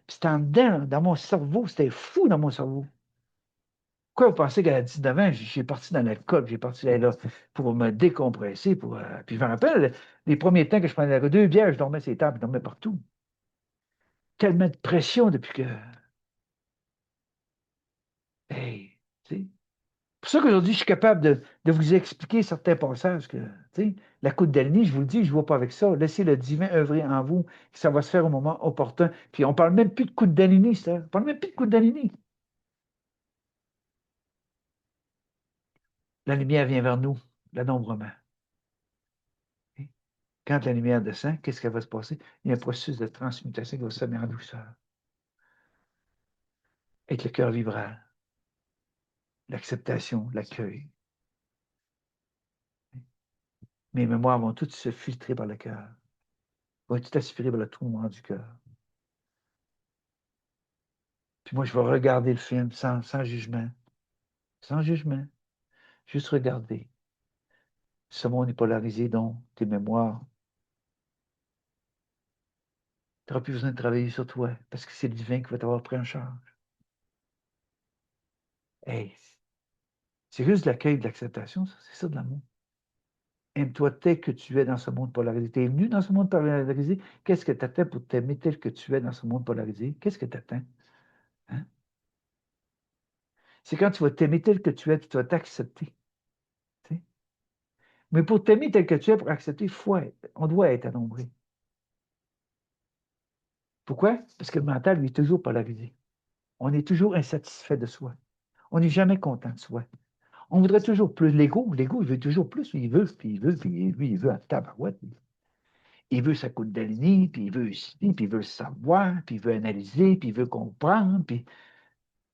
Puis c'était en dedans, dans mon cerveau, c'était fou dans mon cerveau. Pourquoi vous pensez qu'à 19 ans, j'ai parti dans l'alcool, j'ai parti là pour me décompresser, puis je me rappelle, les premiers temps que je prenais 2 bières, je dormais sur les tables, je dormais partout. Tellement de pression depuis que, hey, tu sais. C'est pour ça qu'aujourd'hui, je suis capable de vous expliquer certains passages que, tu sais, la Kundalini, je vous le dis, je ne vois pas avec ça. Laissez le divin œuvrer en vous, ça va se faire au moment opportun. Puis on ne parle même plus de Kundalini, ça. On ne parle même plus de Kundalini. La lumière vient vers nous, l'anombrement. Quand la lumière descend, qu'est-ce qui va se passer? Il y a un processus de transmutation qui va se faire en douceur, avec le cœur vibrant, l'acceptation, l'accueil. Mes mémoires vont toutes se filtrer par le cœur, vont tout aspirer par le trou noir du cœur. Puis moi, je vais regarder le film sans jugement, sans jugement, juste regarder. Ce monde est polarisé, donc tes mémoires. Tu n'auras plus besoin de travailler sur toi, parce que c'est le divin qui va t'avoir pris en charge. Hey, c'est juste de l'accueil, de l'acceptation, ça, c'est ça de l'amour. Aime-toi tel que tu es dans ce monde polarisé. Tu es venu dans ce monde polarisé. Qu'est-ce que tu attends pour t'aimer tel que tu es dans ce monde polarisé? Qu'est-ce que tu attends? Hein? C'est quand tu vas t'aimer tel que tu es, tu vas t'accepter. Tu sais. Mais pour t'aimer tel que tu es, pour accepter, on doit être anombré. Pourquoi? Parce que le mental, lui, est toujours polarisé. On est toujours insatisfait de soi. On n'est jamais content de soi. On voudrait toujours plus. L'ego, il veut toujours plus. Il veut, puis il veut, puis lui, il veut à tabarouette. Il veut sa Kundalini, puis il veut ici, puis il veut le savoir, puis il veut analyser, puis il veut comprendre, puis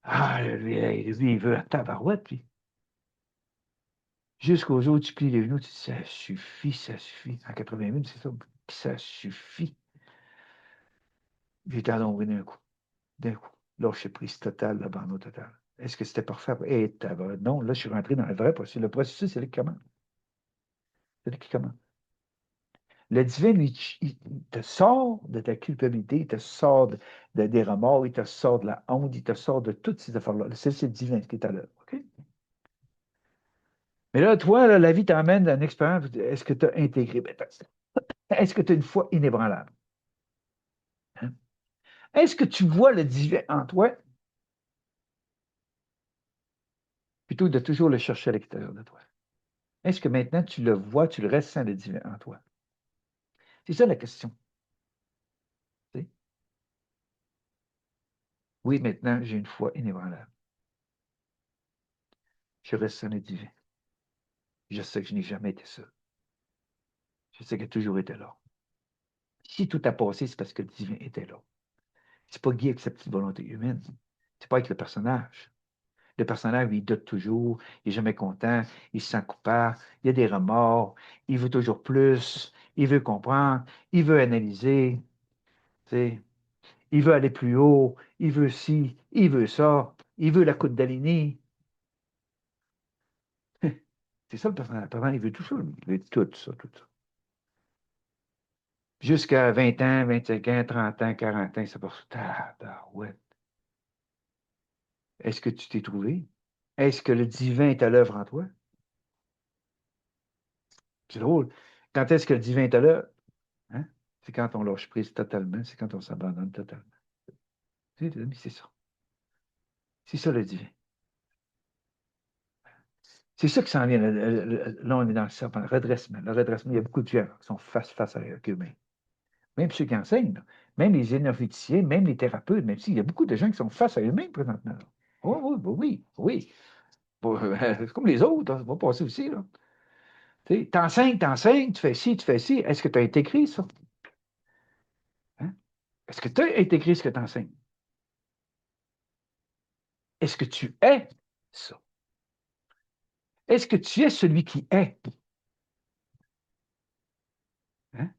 lui, il veut à tabarouette, puis jusqu'au jour où tu plies les genoux, tu dis, ça suffit, ça suffit. En 80 000, c'est ça, ça suffit. J'ai tombé d'un coup. Lâcher prise totale, l'abandon total. Est-ce que c'était parfait? Et non, là, je suis rentré dans le vrai processus. Le processus, c'est là qui commence. C'est là qui commence. Le divin, lui, il te sort de ta culpabilité, il te sort des remords, il te sort de la honte, il te sort de toutes ces affaires-là. C'est le divin qui est à l'œuvre. OK? Mais là, toi, là, la vie t'emmène à une expérience. Est-ce que tu as intégré? Est-ce que tu as une foi inébranlable? Hein? Est-ce que tu vois le divin en toi plutôt que de toujours le chercher à l'extérieur de toi? Est-ce que maintenant tu le vois, tu le ressens le divin en toi? C'est ça la question. Tu sais? Oui, maintenant, j'ai une foi inébranlable. Je ressens le divin. Je sais que je n'ai jamais été seul. Je sais qu'il a toujours été là. Si tout a passé, c'est parce que le divin était là. C'est pas Guy avec sa petite volonté humaine. C'est pas avec le personnage. Le personnage, lui, il doute toujours, il n'est jamais content, il se sent coupable, il y a des remords, il veut toujours plus, il veut comprendre, il veut analyser, tu sais, il veut aller plus haut, il veut ci, il veut ça, il veut la Kundalini. C'est ça le personnage. Le personnage, il veut tout ça, lui. Il veut tout ça, tout ça. Jusqu'à 20 ans, 25 ans, 30 ans, 40 ans, ça passe. Ouais. Est-ce que tu t'es trouvé? Est-ce que le divin est à l'œuvre en toi? C'est drôle. Quand est-ce que le divin est à l'œuvre? Hein? C'est quand on lâche prise totalement, c'est quand on s'abandonne totalement. C'est ça. C'est ça le divin. C'est ça qui s'en vient. Là, on est dans le serpent, le redressement. Le redressement, il y a beaucoup de gens qui sont face à eux-mêmes. Même ceux qui enseignent, là. Même les énergéticiens, même les thérapeutes, même s'il y a beaucoup de gens qui sont face à eux-mêmes présentement. Là. Oh, oui, oui. C'est comme les autres, hein, ça va passer aussi. Là. T'enseignes, tu fais ci. Est-ce que tu as intégré ça? Hein? Est-ce que tu as intégré ce que tu enseignes? Est-ce que tu es ça? Est-ce que tu es celui qui est? Hein?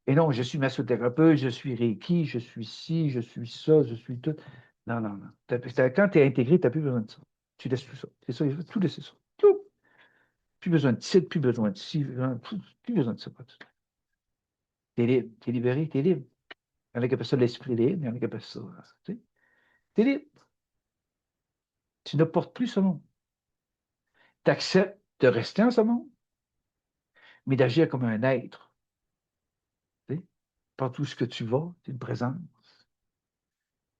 Et non, je suis massothérapeute, je suis Reiki, je suis ci, je suis ça, je suis tout. Non, non, non. Quand tu es intégré, tu n'as plus besoin de ça. Tu laisses tout ça. C'est ça, il faut tout laisser ça. Tout. Plus besoin de titre, plus besoin de ci, plus besoin de ça. Tu es libre, tu es libéré, tu es libre. Il y en a qui appellent ça l'esprit libre, il y en a qui appellent ça. Tu es libre. Tu ne portes plus ce monde. Tu acceptes de rester en ce monde, mais d'agir comme un être. Tu sais. Partout ce que tu vas, tu es une présence.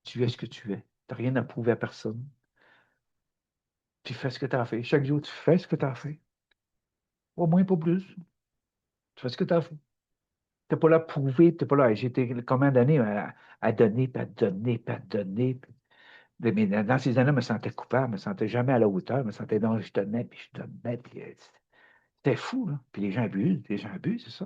Tu es ce que tu es. Tu n'as rien à prouver à personne. Tu fais ce que tu as fait. Chaque jour, tu fais ce que tu as fait. Au moins, pas plus. Tu fais ce que tu as fait. Tu n'es pas là pour prouver, tu n'es pas là. J'ai été combien d'années à donner, puis à donner, puis à donner. Mais dans ces années, je me sentais coupable, je ne me sentais jamais à la hauteur, je me sentais non, je donnais, puis je donnais, puis c'était fou, là. Puis les gens abusent, c'est ça.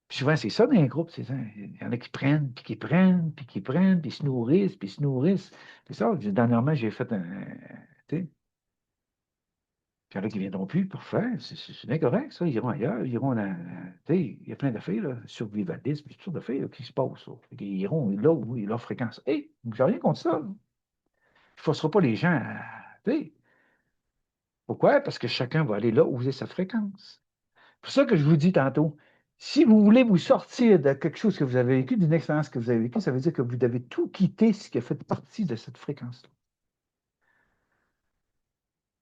Puis souvent, c'est ça dans les groupes, c'est ça. Il y en a qui prennent, puis qui prennent, puis qui prennent, puis ils se nourrissent, puis ils se nourrissent. C'est ça. Dernièrement, j'ai fait un. Tu sais, puis il y en a qui ne viendront plus pour faire. C'est bien correct, ça. Ils iront ailleurs. Ils iront dans. Tu sais, il y a plein d'affaires, là. Survivalisme, puis toutes sortes d'affaires là, qui se passent. Ça. Fait qu'ils iront là où leur fréquence. Hé, j'ai rien contre ça. Là. Il ne forcera pas les gens à. Tu sais, pourquoi? Parce que chacun va aller là où est sa fréquence. C'est pour ça que je vous dis tantôt, si vous voulez vous sortir de quelque chose que vous avez vécu, d'une expérience que vous avez vécue, ça veut dire que vous devez tout quitter ce qui a fait partie de cette fréquence-là.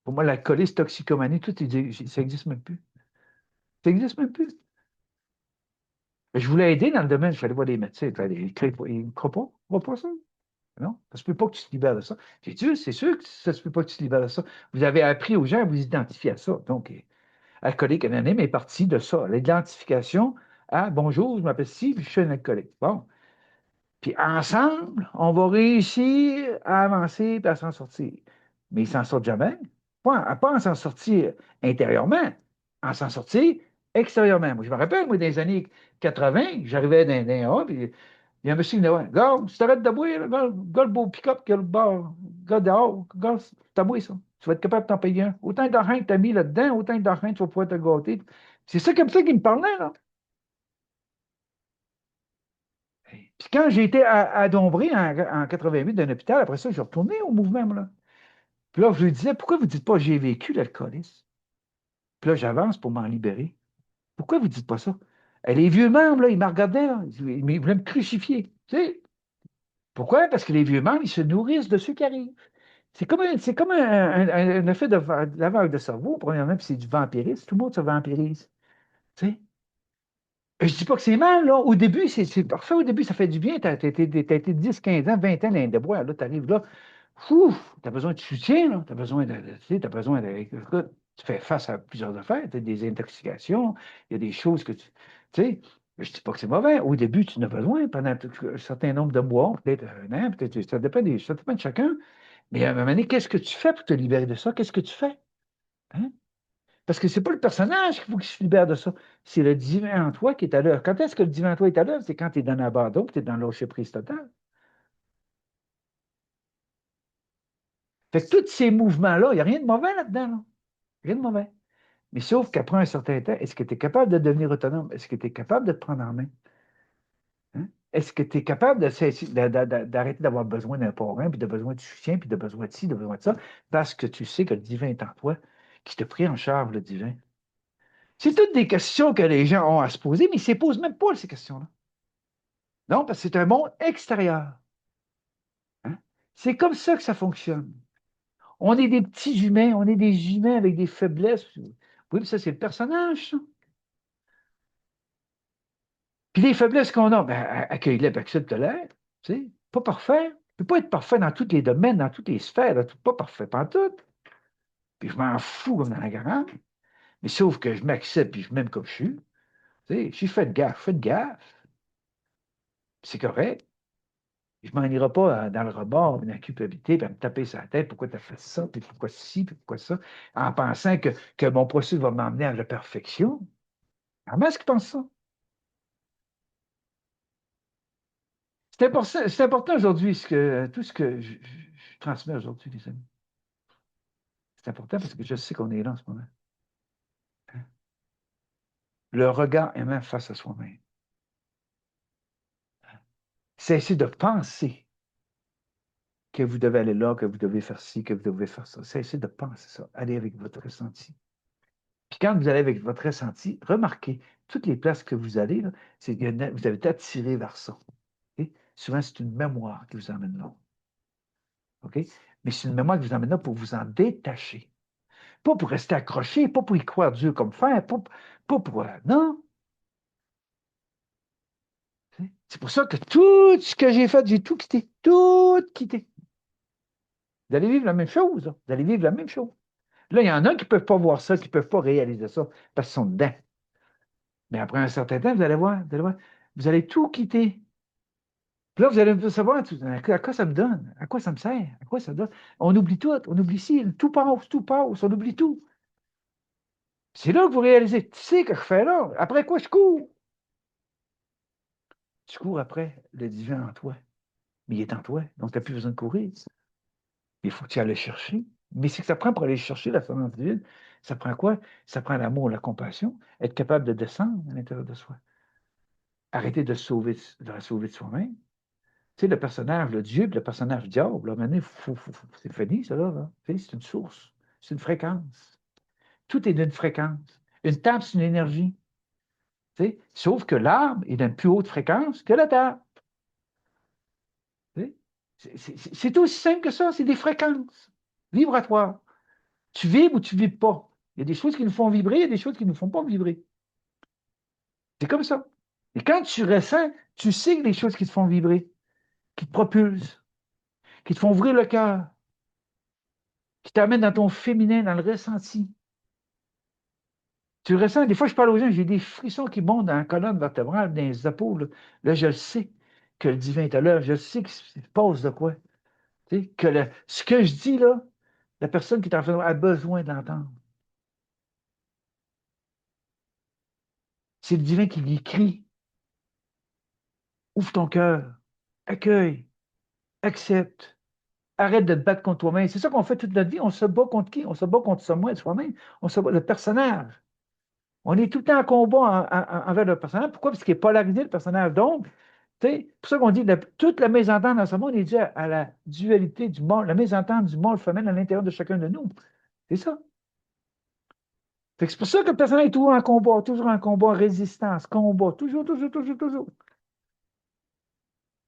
Pour moi, l'alcoolisme, toxicomanie, tout, ça n'existe même plus. Ça n'existe même plus. Mais je voulais aider dans le domaine, je suis allé voir des médecins. Ils ne croient pas ça. Non, ça ne se peut pas que tu te libères de ça. J'ai dit, c'est sûr que ça ne se peut pas que tu te libères de ça. Vous avez appris aux gens à vous identifier à ça. Donc, alcoolique anonyme est parti de ça. L'identification à bonjour, je m'appelle Steve, je suis un alcoolique. Bon. Puis ensemble, on va réussir à avancer et à s'en sortir. Mais ils s'en sortent jamais. Pas en s'en sortir intérieurement, en s'en sortir extérieurement. Moi, je me rappelle, moi, dans les années 80, j'arrivais dans un puis il y a un monsieur qui me dit, ouais, gars, si t'arrêtes de boire, gars, le beau pick-up qu'il y a le bord, gars dehors, gars, c'est à moi, ça. Tu vas être capable de t'en payer un. Autant d'argent que tu as mis là-dedans, autant d'argent tu vas pouvoir te gâter. C'est ça comme ça qu'il me parlait, là. Puis quand j'ai été à Dombré en 88 d'un hôpital, après ça, je suis retourné au mouvement, moi, là. Puis là, je lui disais, pourquoi vous ne dites pas j'ai vécu l'alcoolisme? Puis là, j'avance pour m'en libérer. Pourquoi vous ne dites pas ça? Les vieux membres, là, ils me regardaient, là, ils voulaient me crucifier. Tu sais? Pourquoi? Parce que les vieux membres, ils se nourrissent de ceux qui arrivent. C'est comme un effet de lavage de cerveau, premièrement, puis c'est du vampirisme. Tout le monde se vampirise. Tu sais? Je ne dis pas que c'est mal, là. Au début, c'est parfait. Au début, ça fait du bien. Tu as, été 10, 15 ans, 20 ans dans les bois. Là, tu arrives là. Tu as besoin de soutien, là. Tu as besoin tu sais, t'as besoin de. Écoute, tu fais face à plusieurs affaires. Tu as des intoxications. Il y a des choses que tu. Tu sais, je ne dis pas que c'est mauvais. Au début, tu en as besoin pendant un certain nombre de mois, peut-être un an, peut-être. Ça dépend de chacun. Mais à un moment donné, qu'est-ce que tu fais pour te libérer de ça? Qu'est-ce que tu fais? Hein? Parce que c'est pas le personnage qu'il faut qu'il se libère de ça. C'est le divin en toi qui est à l'œuvre. Quand est-ce que le divin en toi est à l'œuvre? C'est quand tu es dans l'abandon, tu es dans lâcher-prise totale. Fait que tous ces mouvements-là, il n'y a rien de mauvais là-dedans. Là. Rien de mauvais. Mais sauf qu'après un certain temps, est-ce que tu es capable de devenir autonome? Est-ce que tu es capable de te prendre en main? Hein? Est-ce que tu es capable d'arrêter d'avoir besoin d'un parrain, puis de besoin de soutien, puis de besoin de ci, de besoin de ça, parce que tu sais que le divin est en toi, qui te prie en charge, le divin? C'est toutes des questions que les gens ont à se poser, mais ils ne se posent même pas ces questions-là. Non, parce que c'est un monde extérieur. Hein? C'est comme ça que ça fonctionne. On est des petits humains, on est des humains avec des faiblesses. Oui, mais ça, c'est le personnage, ça. Puis les faiblesses qu'on a, ben, accueille-les, puis accepte-les. Tu sais, pas parfait. Tu ne peux pas être parfait dans tous les domaines, dans toutes les sphères. Là, pas parfait, pas en tout. Puis je m'en fous comme dans la garage. Mais sauf que je m'accepte, puis je m'aime comme je suis. Tu sais, si je fais de gaffe, je fais de gaffe. C'est correct. Je ne m'en irai pas dans le rebord, dans la culpabilité, puis à me taper sur la tête, pourquoi tu as fait ça, puis pourquoi ci, puis pourquoi ça, en pensant que mon processus va m'emmener à la perfection. Comment est-ce qu'ils pensent ça? C'est important aujourd'hui, tout ce que je transmets aujourd'hui, les amis. C'est important parce que je sais qu'on est là en ce moment. Le regard aimant face à soi-même. Cessez de penser que vous devez aller là, que vous devez faire ci, que vous devez faire ça. Cessez de penser ça. Allez avec votre ressenti. Puis quand vous allez avec votre ressenti, remarquez, toutes les places que vous allez, là, vous avez été attiré vers ça. Okay? Souvent, c'est une mémoire qui vous emmène là. OK? Mais c'est une mémoire qui vous emmène là pour vous en détacher. Pas pour rester accroché, pas pour y croire Dieu comme fer, pas pour. Non. C'est pour ça que tout ce que j'ai fait, j'ai tout quitté. Tout quitté. Vous allez vivre la même chose. Là. Vous allez vivre la même chose. Là, il y en a qui ne peuvent pas voir ça, qui ne peuvent pas réaliser ça, parce qu'ils sont dedans. Mais après un certain temps, vous allez tout quitter. Puis là, vous allez savoir à quoi ça me donne, à quoi ça me sert, à quoi ça donne. On oublie tout, on oublie ci, tout passe, on oublie tout. C'est là que vous réalisez, tu sais que je fais là. Après quoi je cours? Tu cours après le divin en toi. Mais il est en toi, donc tu n'as plus besoin de courir. Il faut que tu ailles le chercher. Mais c'est que ça prend pour aller chercher la semence divine. Ça prend quoi? Ça prend l'amour, la compassion, être capable de descendre à l'intérieur de soi. Arrêter de la sauver de soi-même. Tu sais, le personnage, le Dieu, puis le personnage diable, là, maintenant, c'est fini, ça, là. Tu sais, c'est une source, c'est une fréquence. Tout est d'une fréquence. Une table, c'est une énergie. Tu sais, sauf que l'arbre est d'une plus haute fréquence que la table. Tu sais, c'est aussi simple que ça, c'est des fréquences vibratoires. Tu vibres ou tu ne vibres pas. Il y a des choses qui nous font vibrer, il y a des choses qui ne nous font pas vibrer. C'est comme ça. Et quand tu ressens, tu sais que les choses qui te font vibrer, qui te propulsent, qui te font ouvrir le cœur, qui t'amènent dans ton féminin, dans le ressenti. Tu le ressens. Des fois, je parle aux gens, j'ai des frissons qui montent dans la colonne vertébrale, dans les épaules. Là, je le sais. que le divin est à l'œuvre. Je sais qu'il se passe de quoi. Tu sais, ce que je dis là, la personne qui est en train a besoin d'entendre. C'est le divin qui lui crie. Ouvre ton cœur, accueille, accepte, arrête de te battre contre toi-même. C'est ça qu'on fait toute notre vie. On se bat contre qui? On se bat contre soi-même. On se bat le personnage. On est tout le temps en combat envers le personnage. Pourquoi? Parce qu'il est polarisé, le personnage. Donc, c'est pour ça qu'on dit que toute la mésentente dans ce monde est due à la dualité du monde, la mésentente du monde femelle à l'intérieur de chacun de nous. C'est ça. C'est pour ça que le personnage est toujours en combat, en résistance, combat, toujours, toujours, toujours, toujours.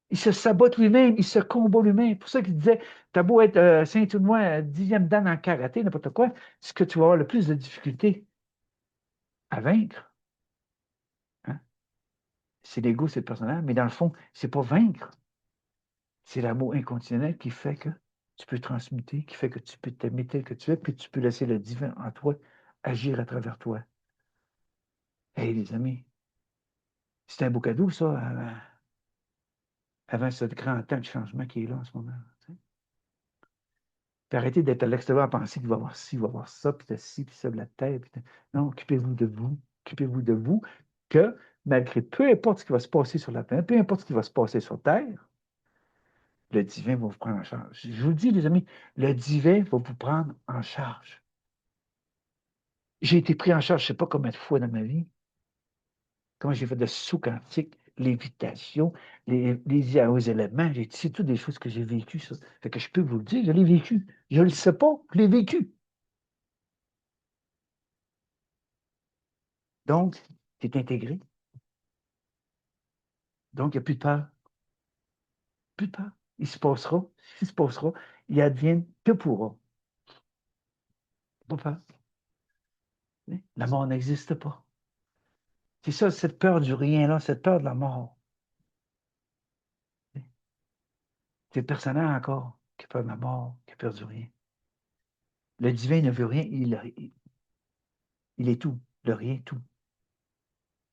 Il se sabote lui-même, il se combat lui-même. C'est pour ça qu'il disait, t'as beau être ceinture noire, 10e dan en karaté, n'importe quoi, ce que tu vas avoir le plus de difficultés à vaincre, hein, c'est l'ego, c'est le personnage, mais dans le fond, c'est pas vaincre. C'est l'amour inconditionnel qui fait que tu peux transmuter, qui fait que tu peux t'aimer tel que tu es, puis tu peux laisser le divin en toi agir à travers toi. Hey, les amis, c'est un beau cadeau, ça, avant ce grand temps de changement qui est là en ce moment. Puis arrêtez d'être à l'extérieur à penser qu'il va y avoir ci, il va y avoir ça, puis de ci, puis ça de la terre. Non, occupez-vous de vous. Occupez-vous de vous, que malgré peu importe ce qui va se passer sur la planète, peu importe ce qui va se passer sur Terre, le divin va vous prendre en charge. Je vous le dis, les amis, le divin va vous prendre en charge. J'ai été pris en charge, je ne sais pas combien de fois dans ma vie, comment j'ai fait de sous quantique, lévitation, les IA aux éléments, c'est toutes des choses que j'ai vécues, ça. Fait que je peux vous le dire, je l'ai vécu. Je ne le sais pas, je l'ai vécu. Donc, tu es intégré. Donc, il n'y a plus de peur. Plus de peur. Il se passera, ce qui se passera, il advienne que pourra. Pas peur. La mort n'existe pas. C'est ça, cette peur du rien-là, cette peur de la mort. C'est le personnage encore qui a peur de la mort, qui a peur du rien. Le divin ne veut rien, il est tout. Le rien, tout.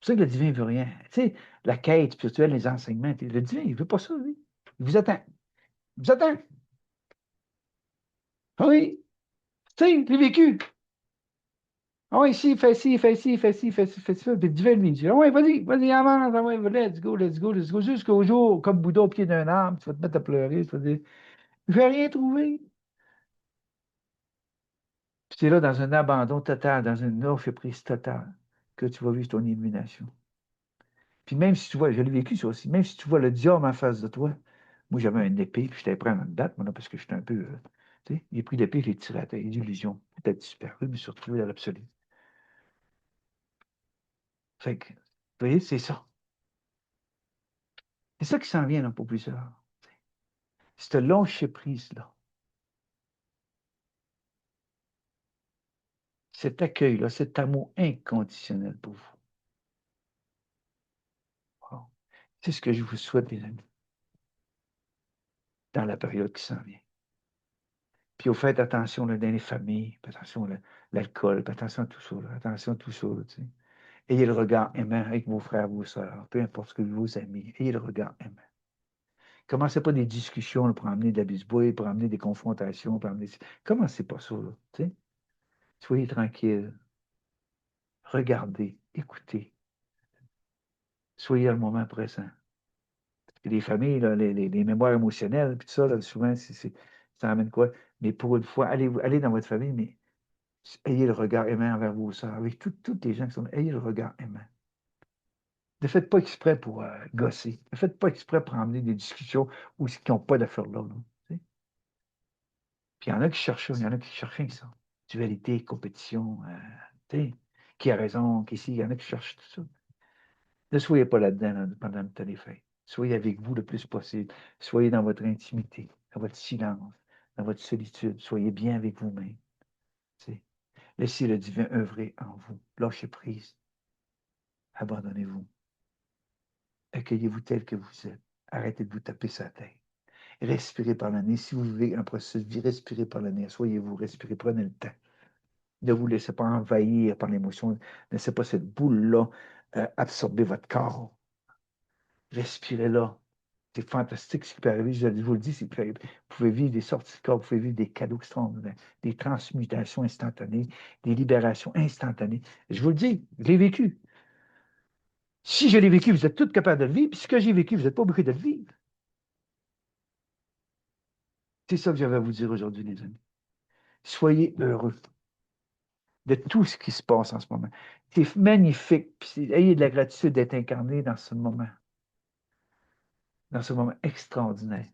C'est pour ça que le divin ne veut rien. Tu sais, la quête spirituelle, les enseignements, le divin, il ne veut pas ça, lui. Il vous attend. Il vous attend. Ah oui, tu sais, je l'ai vécu. Ah oui, si, fais ci, fais ci, fais ci, fais ci, fais ça. Puis le divin lui dit, ah ouais, vas-y, vas-y, avance, ah ouais, let's go, let's go, let's go. Jusqu'au jour, comme Bouddha au pied d'un arbre, tu vas te mettre à pleurer, tu vas dire, je vais rien trouver. Puis c'est là, dans un abandon total, dans une offre prise totale, que tu vas vivre ton illumination. Puis même si tu vois, je l'ai vécu ça aussi, même si tu vois le diable en face de toi, moi j'avais une épée, puis j'étais prêt à me battre, moi, là, parce que j'étais un peu, tu sais, j'ai pris l'épée, je l'ai tiré à la tête, d'illusion. Peut-être disparu, mais je me suis retrouvé dans l'absolu. Fait que, vous voyez, c'est ça. C'est ça qui s'en vient là, pour plusieurs. Cette lâcher-prise-là, cet accueil-là, cet amour inconditionnel pour vous. Wow. C'est ce que je vous souhaite, mes amis, dans la période qui s'en vient. Puis, au fait, attention là, dans les familles, puis attention à l'alcool, puis attention à tout ça, là, attention à tout ça. Là, tu sais. Ayez le regard aimant avec vos frères, vos sœurs, peu importe ce que vos amis, ayez le regard aimant. Commencez pas des discussions là, pour amener de la bisbouille, pour amener des confrontations, pour amener... Commencez pas ça, là, tu sais. Soyez tranquille, regardez, écoutez, soyez dans le moment présent. Les familles, là, les mémoires émotionnelles, puis tout ça, là, souvent, ça amène quoi? Mais pour une fois, allez dans votre famille, mais ayez le regard aimant envers vos sœurs, avec toutes les gens qui sont là, ayez le regard aimant. Ne faites pas exprès pour gosser. Ne faites pas exprès pour emmener des discussions où qui n'ont pas d'affaires là. Puis il y en a qui cherchent ça, il y en a qui cherchent ça. Dualité, compétition, tu sais, qui a raison, qui ici, il y en a qui cherchent tout ça. Ne soyez pas là-dedans là, pendant le temps des fêtes. Soyez avec vous le plus possible. Soyez dans votre intimité, dans votre silence, dans votre solitude. Soyez bien avec vous-même. Laissez le divin œuvrer en vous. Lâchez prise. Abandonnez-vous. Accueillez-vous tel que vous êtes. Arrêtez de vous taper sa tête. Respirez par le nez. Si vous vivez un processus de vie, respirez par le nez. Soyez-vous, respirez, prenez le temps. Ne vous laissez pas envahir par l'émotion. Ne laissez pas cette boule-là absorber votre corps. Respirez là. C'est fantastique ce qui peut arriver. Je vous le dis, vous pouvez vivre des sorties de corps, vous pouvez vivre des cadeaux extraordinaires, des transmutations instantanées, des libérations instantanées. Je vous le dis, je l'ai vécu. Si je l'ai vécu, vous êtes tous capables de le vivre. Puis ce que j'ai vécu, vous n'êtes pas obligés de le vivre. C'est ça que j'avais à vous dire aujourd'hui, les amis. Soyez heureux de tout ce qui se passe en ce moment. C'est magnifique. Puis ayez de la gratitude d'être incarné dans ce moment extraordinaire.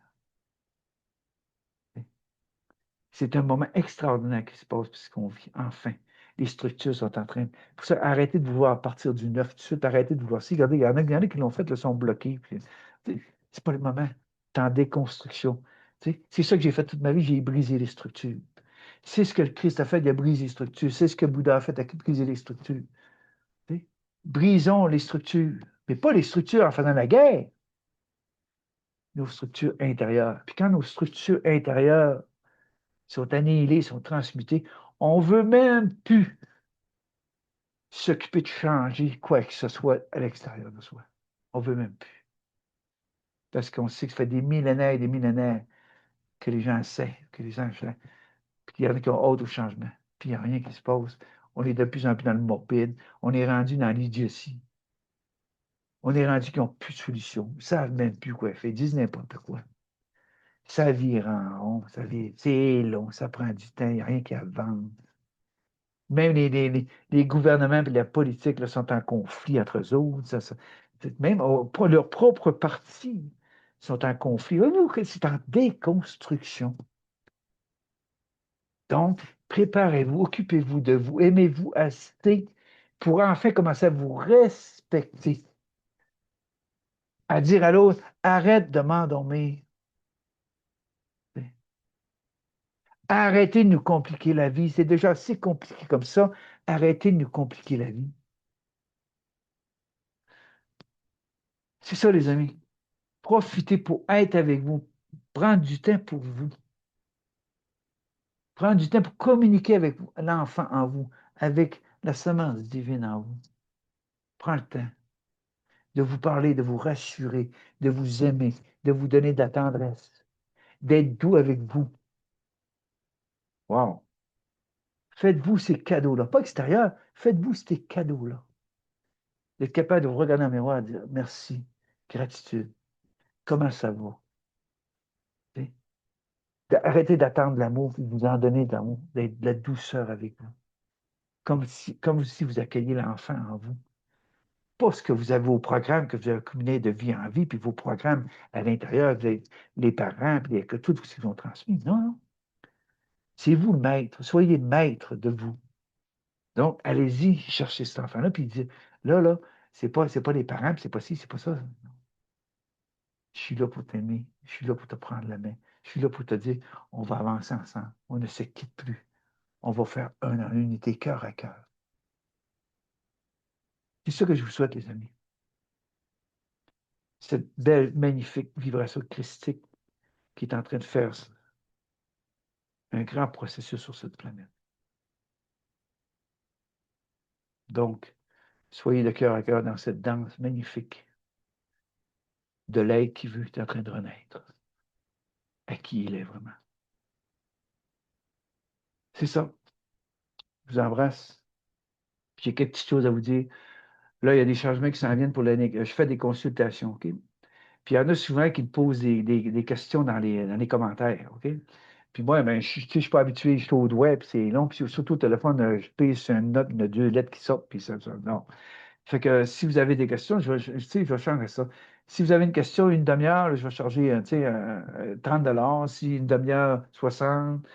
C'est un moment extraordinaire qui se passe puisqu'on vit. Enfin, les structures sont en train. Pour ça, arrêtez de vouloir partir du neuf tout de suite. Arrêtez de vouloir. Si, regardez, il y en a qui l'ont fait, le sont bloqués. C'est pas le moment. C'est en déconstruction. C'est ça que j'ai fait toute ma vie. J'ai brisé les structures. C'est ce que le Christ a fait, il a brisé les structures. C'est ce que Bouddha a fait, il a brisé les structures. T'sais. Brisons les structures. Mais pas les structures en faisant la guerre. Nos structures intérieures. Puis quand nos structures intérieures sont annihilés, sont transmutés. On ne veut même plus s'occuper de changer quoi que ce soit à l'extérieur de soi. On ne veut même plus. Parce qu'on sait que ça fait des millénaires et des millénaires que les gens essaient, que les gens changent. Puis il y en a qui ont hâte au changement. Puis il n'y a rien qui se passe. On est de plus en plus dans le morbide. On est rendu dans l'idiotie. On est rendu qu'ils n'ont plus de solution. Ils ne savent même plus quoi faire. Ils disent n'importe quoi. Ça vire en rond. C'est long. Ça prend du temps. Il n'y a rien qui avance. Même les gouvernements et la politique là, sont en conflit entre eux autres. Même leurs propres partis sont en conflit. C'est en déconstruction. Donc, préparez-vous, occupez-vous de vous, aimez-vous assez pour enfin commencer à vous respecter, à dire à l'autre, arrête de m'endormir. Arrêtez de nous compliquer la vie. C'est déjà assez compliqué comme ça. Arrêtez de nous compliquer la vie. C'est ça, les amis. Profitez pour être avec vous. Prendre du temps pour vous. Prendre du temps pour communiquer avec l'enfant en vous, avec la semence divine en vous. Prends le temps de vous parler, de vous rassurer, de vous aimer, de vous donner de la tendresse, d'être doux avec vous. Wow! Faites-vous ces cadeaux-là. Pas extérieurs, faites-vous ces cadeaux-là. D'être capable de vous regarder dans le miroir et de dire merci, gratitude. Comment ça va? Arrêtez d'attendre l'amour, puis de vous en donner de l'amour, d'être de la douceur avec vous. Comme si vous accueilliez l'enfant en vous. Pas ce que vous avez au programme, que vous avez accumulé de vie en vie, puis vos programmes à l'intérieur, les parents, puis que tout ce qu'ils ont transmis. Non, non. C'est vous le maître. Soyez le maître de vous. Donc, allez-y, cherchez cet enfant-là, puis dites, là, c'est pas les parents, puis c'est pas ci, c'est pas ça. Je suis là pour t'aimer. Je suis là pour te prendre la main. Je suis là pour te dire, on va avancer ensemble. On ne se quitte plus. On va faire un en unité, cœur à cœur. C'est ça que je vous souhaite, les amis. Cette belle, magnifique vibration christique qui est en train de faire un grand processus sur cette planète. Donc, soyez de cœur à cœur dans cette danse magnifique de l'être qui veut est en train de renaître, à qui il est vraiment. C'est ça. Je vous embrasse. J'ai quelques petites choses à vous dire. Là, il y a des changements qui s'en viennent pour l'année. Je fais des consultations, OK? Puis il y en a souvent qui me posent des questions dans les commentaires, OK? Puis moi, ben, je suis pas habitué, je suis au doigt, puis c'est long, puis surtout au téléphone, je pèse sur une note, il y en a 2 lettres qui sortent, puis ça, non. Fait que si vous avez des questions, je vais changer ça. Si vous avez une question, une demi-heure, là, je vais charger, 30 $. Si une demi-heure, 60.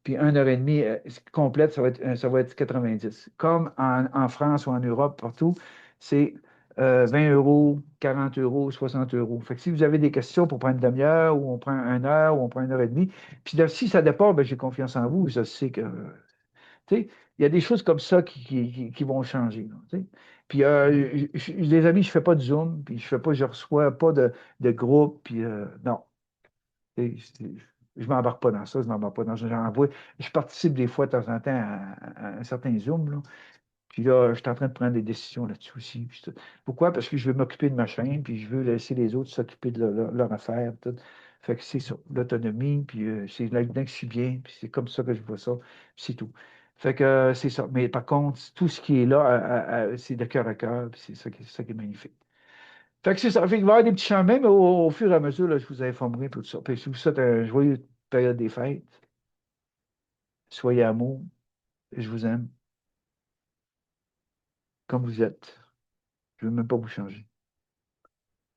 Puis 1 heure et demie complète, ça va être 90. Comme en France ou en Europe, partout, c'est 20 €, 40 €, 60 €. Fait que si vous avez des questions pour prendre une demi-heure, ou on prend 1 heure, ou on prend 1 heure et demie, puis là, si ça dépend, ben, j'ai confiance en vous. Je sais que, tu sais, il y a des choses comme ça qui vont changer, là, tu sais. Puis, les amis, je ne fais pas de Zoom, puis je reçois pas de groupe, puis non. Je ne m'embarque pas dans ça, je ne m'embarque pas dans ce genre. Je participe des fois de temps en temps à un certain Zoom, là, Puis là, je suis en train de prendre des décisions là-dessus aussi. Puis pourquoi? Parce que je veux m'occuper de ma chaîne, puis je veux laisser les autres s'occuper de leur affaire. Tout. Fait que c'est ça, l'autonomie, puis c'est là-dedans que je suis bien, puis c'est comme ça que je vois ça, puis c'est tout. Fait que c'est ça. Mais par contre, tout ce qui est là, c'est de cœur à cœur, puis c'est ça qui est magnifique. Fait que c'est ça. Fait qu'il va y avoir des petits changements, mais au fur et à mesure, là, je vous informerai tout ça. Puis si vous souhaite une joyeuse période des fêtes, soyez amour, je vous aime comme vous êtes. Je ne veux même pas vous changer.